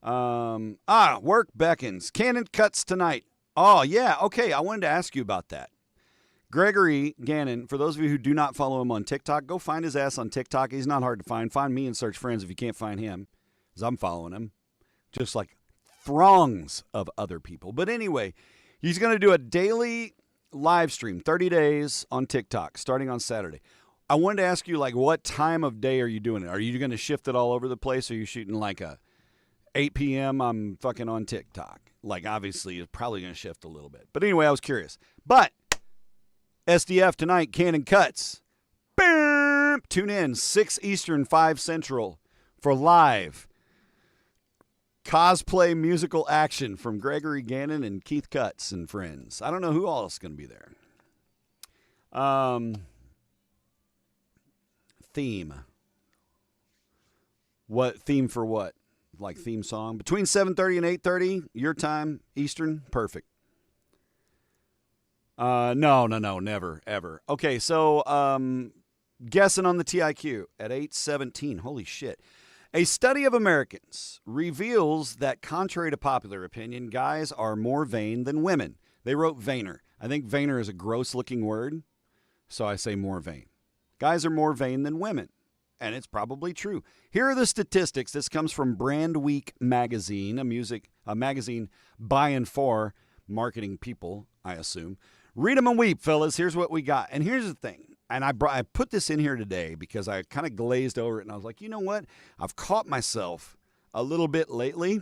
Work beckons. Cannon cuts tonight. Oh, yeah. Okay, I wanted to ask you about that. Gregory Gannon, for those of you who do not follow him on TikTok, go find his ass on TikTok. He's not hard to find. Find me and search friends if you can't find him, because I'm following him. Just like throngs of other people. But anyway, he's going to do a daily live stream, 30 days on TikTok, starting on Saturday. I wanted to ask you, like, what time of day are you doing it? Are you going to shift it all over the place? Or are you shooting like a 8 p.m. I'm fucking on TikTok? Like, obviously, it's probably going to shift a little bit. But anyway, I was curious. But SDF tonight, Cannon Cuts. Boom! Tune in, 6 Eastern, 5 Central for live cosplay musical action from Gregory Gannon and Keith Cuts and friends. I don't know who else is going to be there. Theme. What theme for what? Like theme song? Between 7:30 and 8:30, your time, Eastern, perfect. No, never, ever. Okay, so guessing on the TIQ at 8:17. Holy shit. A study of Americans reveals that, contrary to popular opinion, guys are more vain than women. They wrote vainer. I think vainer is a gross-looking word, so I say more vain. Guys are more vain than women, and it's probably true. Here are the statistics. This comes from Brand Week magazine, a magazine by and for marketing people, I assume. Read them and weep, fellas. Here's what we got. And here's the thing. And I put this in here today because I kind of glazed over it, and I was like, you know what? I've caught myself a little bit lately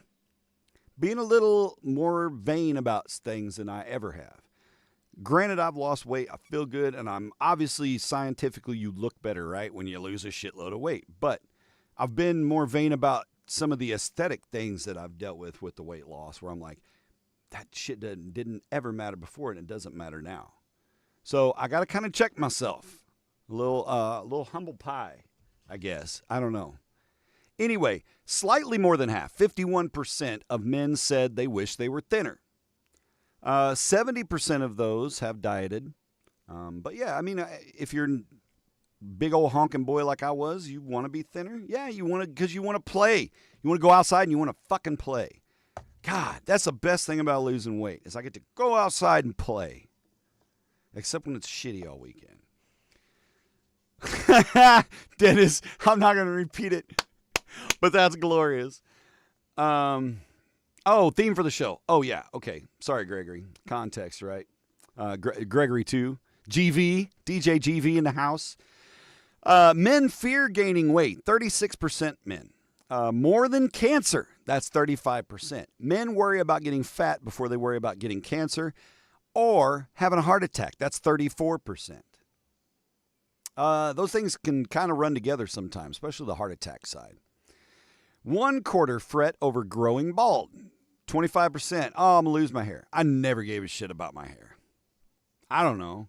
being a little more vain about things than I ever have. Granted, I've lost weight. I feel good, and I'm obviously scientifically you look better, right, when you lose a shitload of weight. But I've been more vain about some of the aesthetic things that I've dealt with the weight loss, where I'm like, that shit didn't ever matter before, and it doesn't matter now. So I got to kind of check myself. A little humble pie, I guess. I don't know. Anyway, slightly more than half, 51% of men said they wish they were thinner. 70% of those have dieted. But yeah, I mean, if you're a big old honking boy like I was, you want to be thinner? Yeah, you want to, because you want to play. You want to go outside and you want to fucking play. God, that's the best thing about losing weight, is I get to go outside and play. Except when it's shitty all weekend. Dennis, I'm not going to repeat it, but that's glorious. Theme for the show. Oh, yeah. Okay. Sorry, Gregory. Context, right? Gregory, too. GV, DJ GV in the house. Men fear gaining weight. 36% men. More than cancer. That's 35%. Men worry about getting fat before they worry about getting cancer or having a heart attack. That's 34%. Those things can kind of run together sometimes, especially the heart attack side. 1/4 fret over growing bald. 25%. Oh, I'm going to lose my hair. I never gave a shit about my hair. I don't know.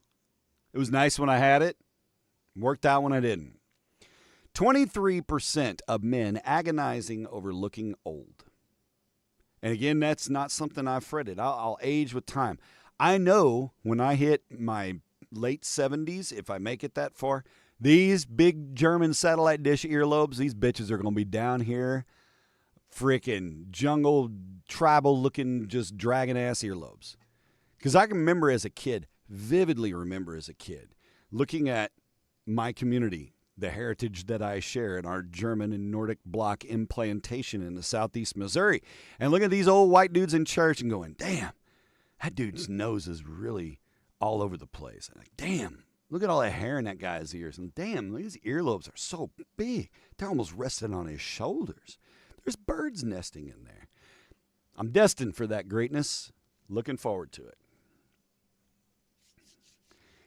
It was nice when I had it. Worked out when I didn't. 23% of men agonizing over looking old. And again, that's not something I've fretted. I'll age with time. I know when I hit my late 70s, if I make it that far, these big German satellite dish earlobes, these bitches are going to be down here, freaking jungle, tribal looking, just dragon ass earlobes. Because I can remember as a kid, vividly remember as a kid, looking at my community, the heritage that I share in our German and Nordic bloc implantation in the southeast Missouri, and look at these old white dudes in church and going, damn, that dude's nose is really all over the place. And like, damn, look at all that hair in that guy's ears. And damn, look, his earlobes are so big. They're almost resting on his shoulders. There's birds nesting in there. I'm destined for that greatness. Looking forward to it.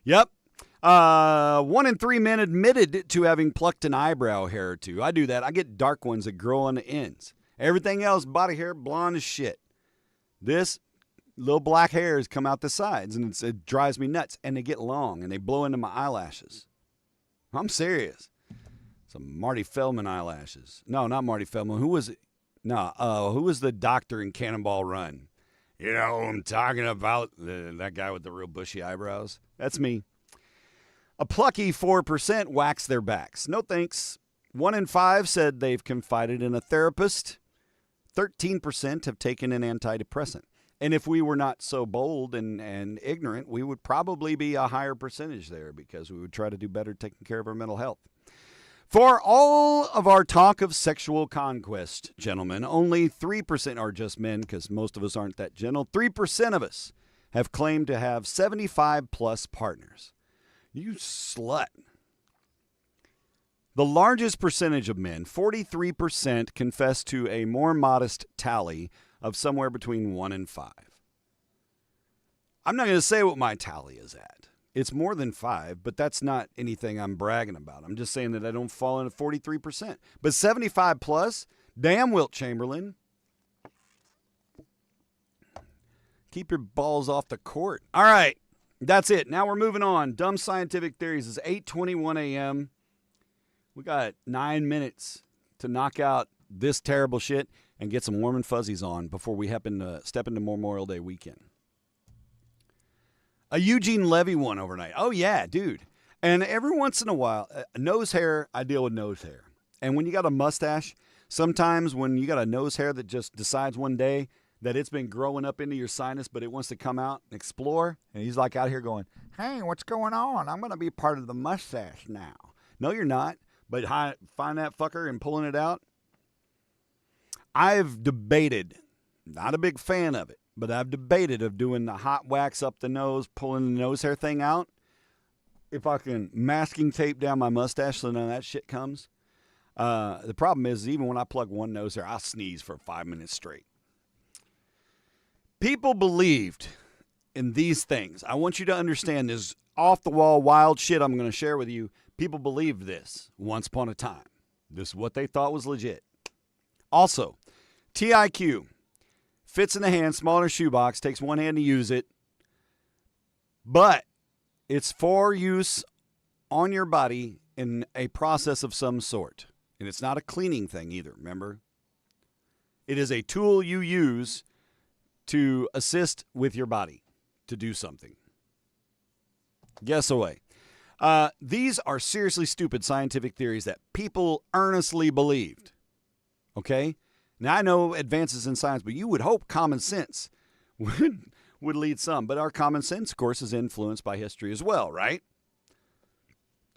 Yep. 1 in 3 men admitted to having plucked an eyebrow hair or two. I do that. I get dark ones that grow on the ends. Everything else, body hair, blonde as shit. This little black hairs come out the sides, and it drives me nuts. And they get long, and they blow into my eyelashes. I'm serious. Some Marty Feldman eyelashes. No, not Marty Feldman. Who was it? No, who was the doctor in Cannonball Run? You know who I'm talking about? That guy with the real bushy eyebrows? That's me. A plucky 4% wax their backs. No thanks. 1 in 5 said they've confided in a therapist. 13% have taken an antidepressant. And if we were not so bold and ignorant, we would probably be a higher percentage there because we would try to do better taking care of our mental health. For all of our talk of sexual conquest, gentlemen, only 3% are just men because most of us aren't that gentle. 3% of us have claimed to have 75-plus partners. You slut. The largest percentage of men, 43%, confess to a more modest tally of somewhere between 1 and 5. I'm not going to say what my tally is at. It's more than 5, but that's not anything I'm bragging about. I'm just saying that I don't fall into 43%. But 75 plus, damn, Wilt Chamberlain. Keep your balls off the court. All right, that's it. Now we're moving on. Dumb Scientific Theories is 8:21 a.m. We got 9 minutes to knock out this terrible shit and get some warm and fuzzies on before we happen to step into Memorial Day weekend. A Eugene Levy one overnight. Oh, yeah, dude. And every once in a while, nose hair, I deal with nose hair. And when you got a mustache, sometimes when you got a nose hair that just decides one day that it's been growing up into your sinus, but it wants to come out and explore, and he's like out here going, hey, what's going on? I'm going to be part of the mustache now. No, you're not. But find that fucker and pulling it out. I've debated, not a big fan of it, but I've debated of doing the hot wax up the nose, pulling the nose hair thing out. If I can masking tape down my mustache so none of that shit comes. The problem is even when I plug one nose hair, I'll sneeze for 5 minutes straight. People believed in these things. I want you to understand this off-the-wall wild shit I'm going to share with you. People believed this once upon a time. This is what they thought was legit. Also, TIQ. Fits in the hand, smaller shoebox, takes one hand to use it. But it's for use on your body in a process of some sort. And it's not a cleaning thing either, remember? It is a tool you use to assist with your body to do something. Guess away. These are seriously stupid scientific theories that people earnestly believed. Okay? Now, I know advances in science, but you would hope common sense would lead some. But our common sense, of course, is influenced by history as well, right?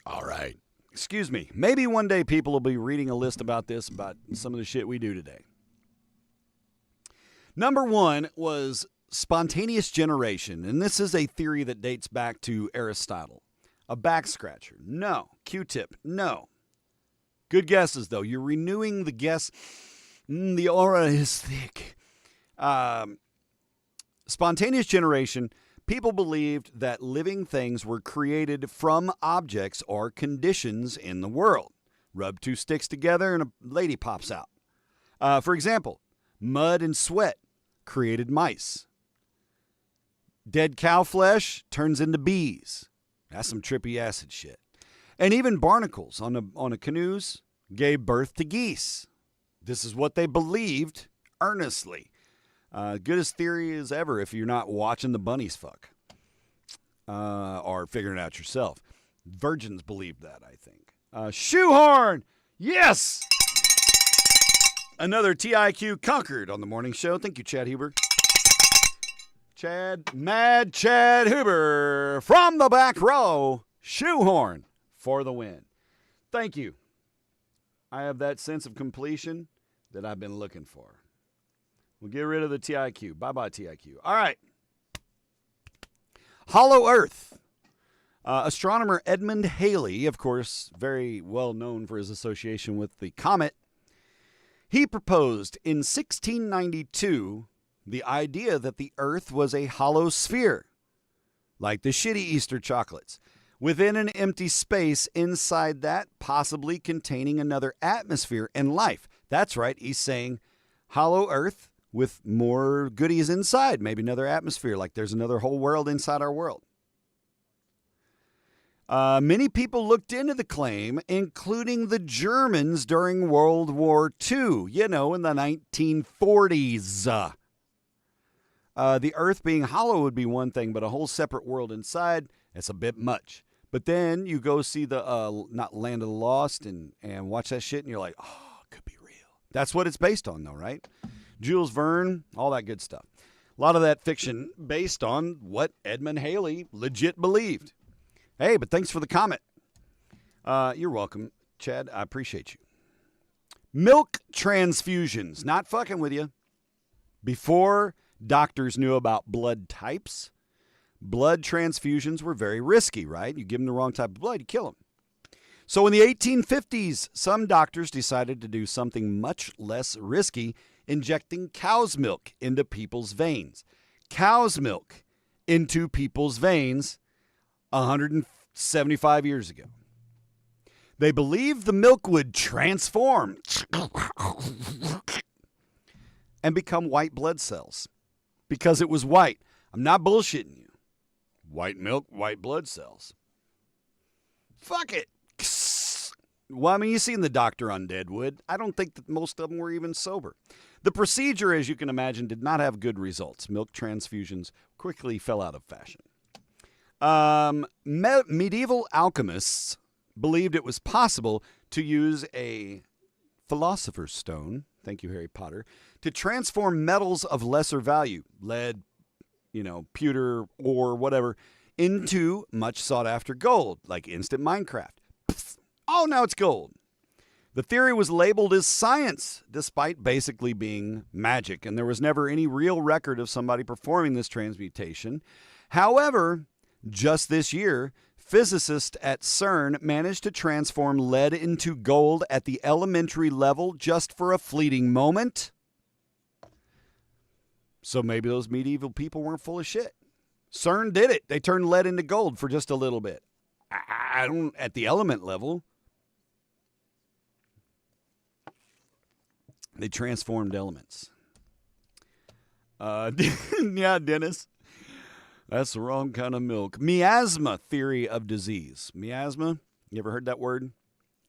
All right. Excuse me. Maybe one day people will be reading a list about this, about some of the shit we do today. Number 1 was spontaneous generation. And this is a theory that dates back to Aristotle. A back scratcher. No. Q-tip. No. Good guesses, though. You're renewing the guess. The aura is thick. Spontaneous generation. People believed that living things were created from objects or conditions in the world. Rub 2 sticks together and a lady pops out. For example, mud and sweat created mice. Dead cow flesh turns into bees. That's some trippy acid shit. And even barnacles on the canoes gave birth to geese. This is what they believed earnestly. Goodest theory as ever if you're not watching the bunnies fuck. Or figuring it out yourself. Virgins believed that, I think. Shoehorn! Yes! Another TIQ conquered on the morning show. Thank you, Chad Huber. Mad Chad Huber from the back row. Shoehorn for the win. Thank you. I have that sense of completion that I've been looking for. We'll get rid of the TIQ. Bye-bye, TIQ. All right. Hollow Earth. Astronomer Edmund Halley, of course, very well known for his association with the comet, he proposed in 1692 the idea that the Earth was a hollow sphere, like the shitty Easter chocolates, within an empty space inside that, possibly containing another atmosphere and life. That's right, he's saying hollow Earth with more goodies inside, maybe another atmosphere, like there's another whole world inside our world. Many people looked into the claim, including the Germans during World War II, in the 1940s. The Earth being hollow would be one thing, but a whole separate world inside, it's a bit much. But then you go see the not Land of the Lost and watch that shit, and you're like, oh, it could be real. That's what it's based on, though, right? Jules Verne, all that good stuff. A lot of that fiction based on what Edmund Haley legit believed. Hey, but thanks for the comment. You're welcome, Chad. I appreciate you. Milk transfusions. Not fucking with you. Before doctors knew about blood types, blood transfusions were very risky, right? You give them the wrong type of blood, you kill them. So in the 1850s, some doctors decided to do something much less risky, injecting cow's milk into people's veins. Cow's milk into people's veins 175 years ago. They believed the milk would transform and become white blood cells because it was white. I'm not bullshitting you. White milk, white blood cells. Fuck it. Well, I mean, you've seen the doctor on Deadwood. I don't think that most of them were even sober. The procedure, as you can imagine, did not have good results. Milk transfusions quickly fell out of fashion. Medieval alchemists believed it was possible to use a philosopher's stone, thank you, Harry Potter, to transform metals of lesser value, lead, pewter, ore, whatever, into much sought-after gold, like instant Minecraft. Pfft. Oh, now it's gold. The theory was labeled as science, despite basically being magic, and there was never any real record of somebody performing this transmutation. However, just this year, physicists at CERN managed to transform lead into gold at the elementary level just for a fleeting moment. So maybe those medieval people weren't full of shit. CERN did it. They turned lead into gold for just a little bit. I don't, at the element level. They transformed elements. Yeah, Dennis. That's the wrong kind of milk. Miasma theory of disease. Miasma, you ever heard that word?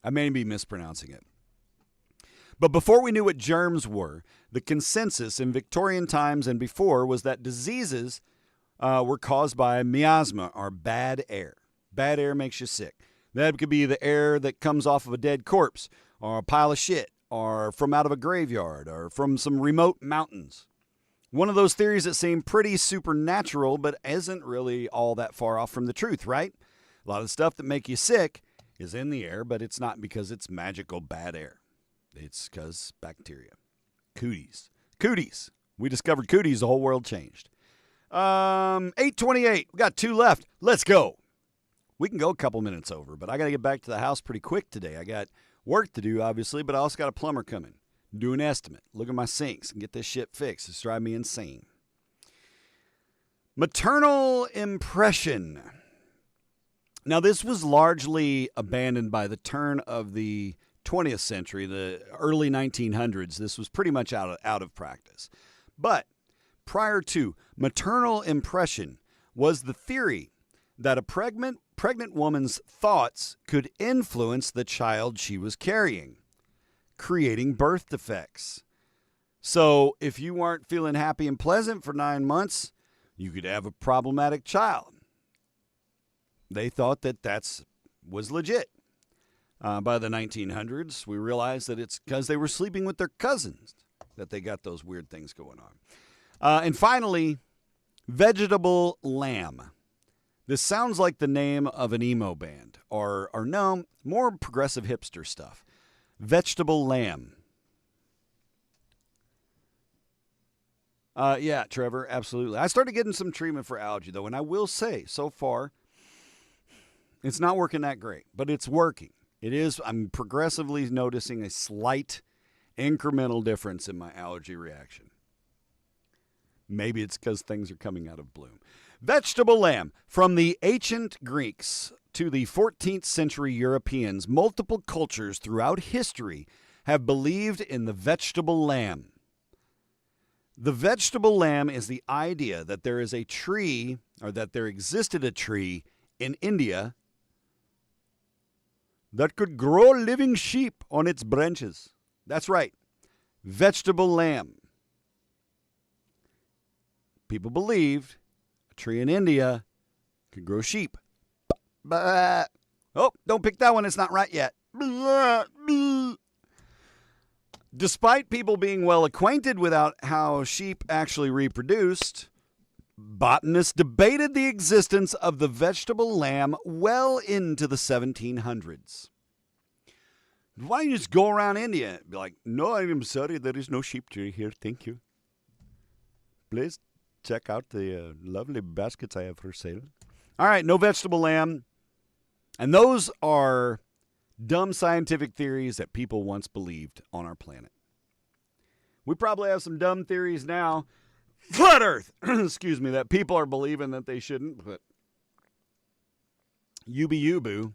I may be mispronouncing it. But before we knew what germs were, the consensus in Victorian times and before was that diseases were caused by miasma, or bad air. Bad air makes you sick. That could be the air that comes off of a dead corpse, or a pile of shit, or from out of a graveyard, or from some remote mountains. One of those theories that seem pretty supernatural, but isn't really all that far off from the truth, right? A lot of the stuff that make you sick is in the air, but it's not because it's magical bad air. It's because bacteria. Cooties. Cooties. We discovered cooties, the whole world changed. 8:28. We got 2 left. Let's go. We can go a couple minutes over, but I got to get back to the house pretty quick today. I got work to do, obviously, but I also got a plumber coming. Do an estimate. Look at my sinks and get this shit fixed. It's driving me insane. Maternal impression. Now, this was largely abandoned by the turn of the 20th century, the early 1900s. This was pretty much out of practice. But prior to, maternal impression was the theory that a pregnant woman's thoughts could influence the child she was carrying, creating birth defects. So if you weren't feeling happy and pleasant for 9 months, you could have a problematic child. They thought that was legit. By the 1900s, we realized that it's because they were sleeping with their cousins that they got those weird things going on. And finally, vegetable lamb. This sounds like the name of an emo band, or no, more progressive hipster stuff. Vegetable lamb. Yeah, Trevor, absolutely. I started getting some treatment for allergy, though, and I will say, so far, it's not working that great, but it's working. It is. I'm progressively noticing a slight incremental difference in my allergy reaction. Maybe it's because things are coming out of bloom. Vegetable lamb. From the ancient Greeks to the 14th century Europeans, multiple cultures throughout history have believed in the vegetable lamb. The vegetable lamb is the idea that there is a tree, or that there existed a tree in India that could grow living sheep on its branches. That's right. Vegetable lamb. People believed a tree in India could grow sheep. Bah. Oh, don't pick that one. It's not right yet. Bah. Despite people being well acquainted with how sheep actually reproduced, botanists debated the existence of the vegetable lamb well into the 1700s. Why don't you just go around India and be like, no, I'm sorry, there is no sheep tree here. Thank you. Please check out the lovely baskets I have for sale. All right, no vegetable lamb. And those are dumb scientific theories that people once believed on our planet. We probably have some dumb theories now. Flat Earth, excuse me, that people are believing that they shouldn't, but you be you, boo.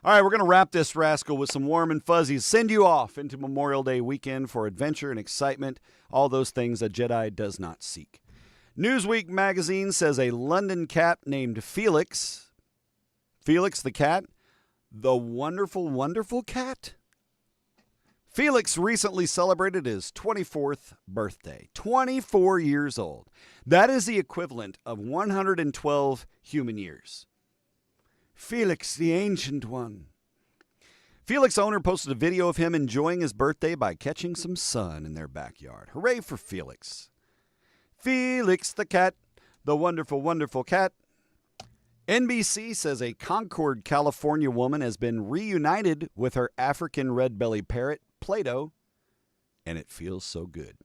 All right, we're going to wrap this rascal with some warm and fuzzies. Send you off into Memorial Day weekend for adventure and excitement, all those things a Jedi does not seek. Newsweek magazine says a London cat named Felix the cat, the wonderful, wonderful cat. Felix recently celebrated his 24th birthday, 24 years old. That is the equivalent of 112 human years. Felix, the ancient one. Felix owner posted a video of him enjoying his birthday by catching some sun in their backyard. Hooray for Felix. Felix the cat, the wonderful, wonderful cat. NBC says a Concord, California woman has been reunited with her African red-bellied parrot, Plato, and it feels so good.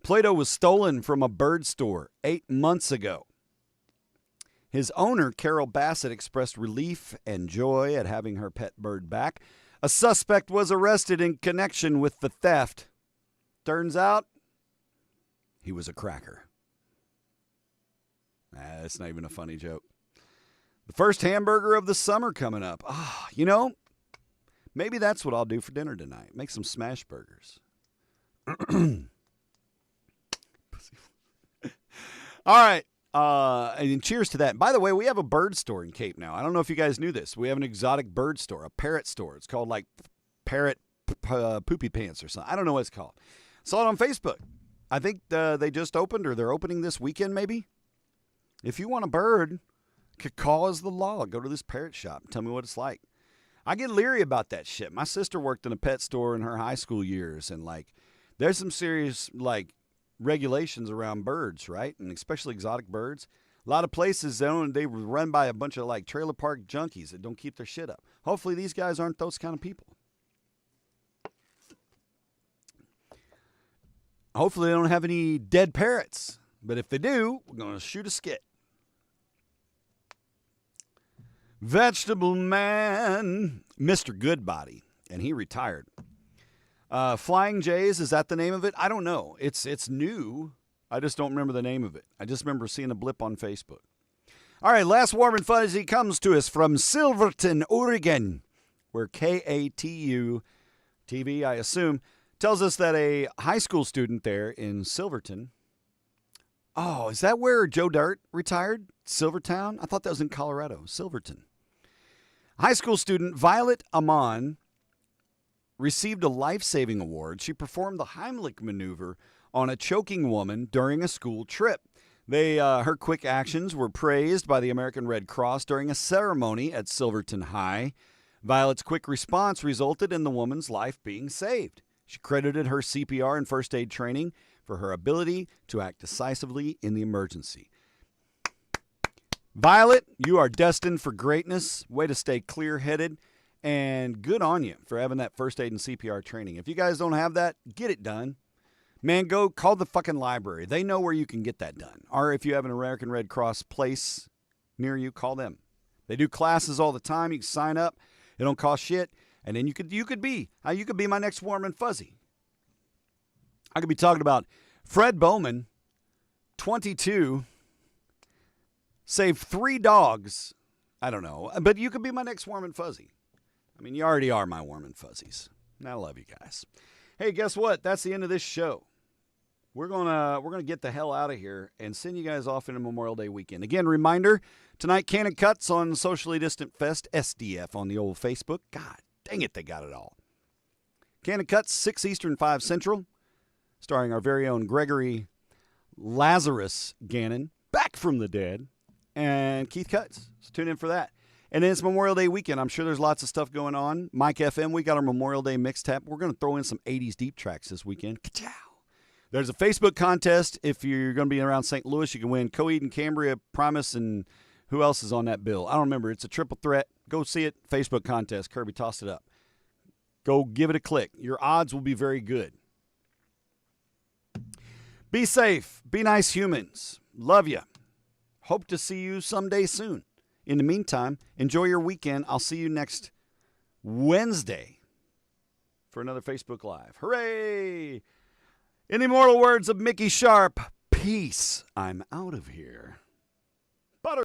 Plato was stolen from a bird store 8 months ago. His owner, Carol Bassett, expressed relief and joy at having her pet bird back. A suspect was arrested in connection with the theft. Turns out, he was a cracker. That's not even a funny joke. The first hamburger of the summer coming up. Maybe that's what I'll do for dinner tonight. Make some smash burgers. All right. And cheers to that. By the way, we have a bird store in Cape now. I don't know if you guys knew this. We have an exotic bird store, a parrot store. It's called like Parrot Poopy Pants or something. I don't know what it's called. Saw it on Facebook. I think they just opened or they're opening this weekend maybe. If you want a bird, call is the law. Go to this parrot shop and tell me what it's like. I get leery about that shit. My sister worked in a pet store in her high school years, and there's some serious regulations around birds, right? And especially exotic birds. A lot of places they run by a bunch of trailer park junkies that don't keep their shit up. Hopefully these guys aren't those kind of people. Hopefully they don't have any dead parrots. But if they do, we're going to shoot a skit. Vegetable Man, Mr. Goodbody, and he retired. Flying Jays, is that the name of it? I don't know. It's new. I just don't remember the name of it. I just remember seeing a blip on Facebook. All right, last warm and fuzzy comes to us from Silverton, Oregon, where KATU TV, I assume, tells us that a high school student there in Silverton. Oh, is that where Joe Dirt retired? Silvertown? I thought that was in Colorado. Silverton. High school student Violet Amon received a life-saving award. She performed the Heimlich maneuver on a choking woman during a school trip. Her quick actions were praised by the American Red Cross during a ceremony at Silverton High. Violet's quick response resulted in the woman's life being saved. She credited her CPR and first aid training for her ability to act decisively in the emergency. Violet, you are destined for greatness. Way to stay clear-headed, and good on you for having that first aid and CPR training. If you guys don't have that, get it done. Man, go call the fucking library. They know where you can get that done. Or if you have an American Red Cross place near you, call them. They do classes all the time. You can sign up. It don't cost shit. And then you could be my next warm and fuzzy. I could be talking about Fred Bowman, 22, saved 3 dogs. I don't know. But you could be my next warm and fuzzy. I mean, you already are my warm and fuzzies. And I love you guys. Hey, guess what? That's the end of this show. We're gonna get the hell out of here and send you guys off into Memorial Day weekend. Again, reminder, tonight Cannon Cuts on Socially Distant Fest, SDF on the old Facebook. God dang it, they got it all. Cannon Cuts, 6 Eastern, 5 Central, starring our very own Gregory Lazarus Gannon, back from the dead, and Keith Cuts. So tune in for that. And then it's Memorial Day weekend. I'm sure there's lots of stuff going on. Mike FM, we got our Memorial Day mixtape. We're going to throw in some 80s deep tracks this weekend. Ka-chow. There's a Facebook contest. If you're going to be around St. Louis, you can win Coed and Cambria, Primus, and who else is on that bill? I don't remember. It's a triple threat. Go see it. Facebook contest. Kirby tossed it up. Go give it a click. Your odds will be very good. Be safe. Be nice humans. Love you. Hope to see you someday soon. In the meantime, enjoy your weekend. I'll see you next Wednesday for another Facebook Live. Hooray! In the immortal words of Mickey Sharp, peace. I'm out of here.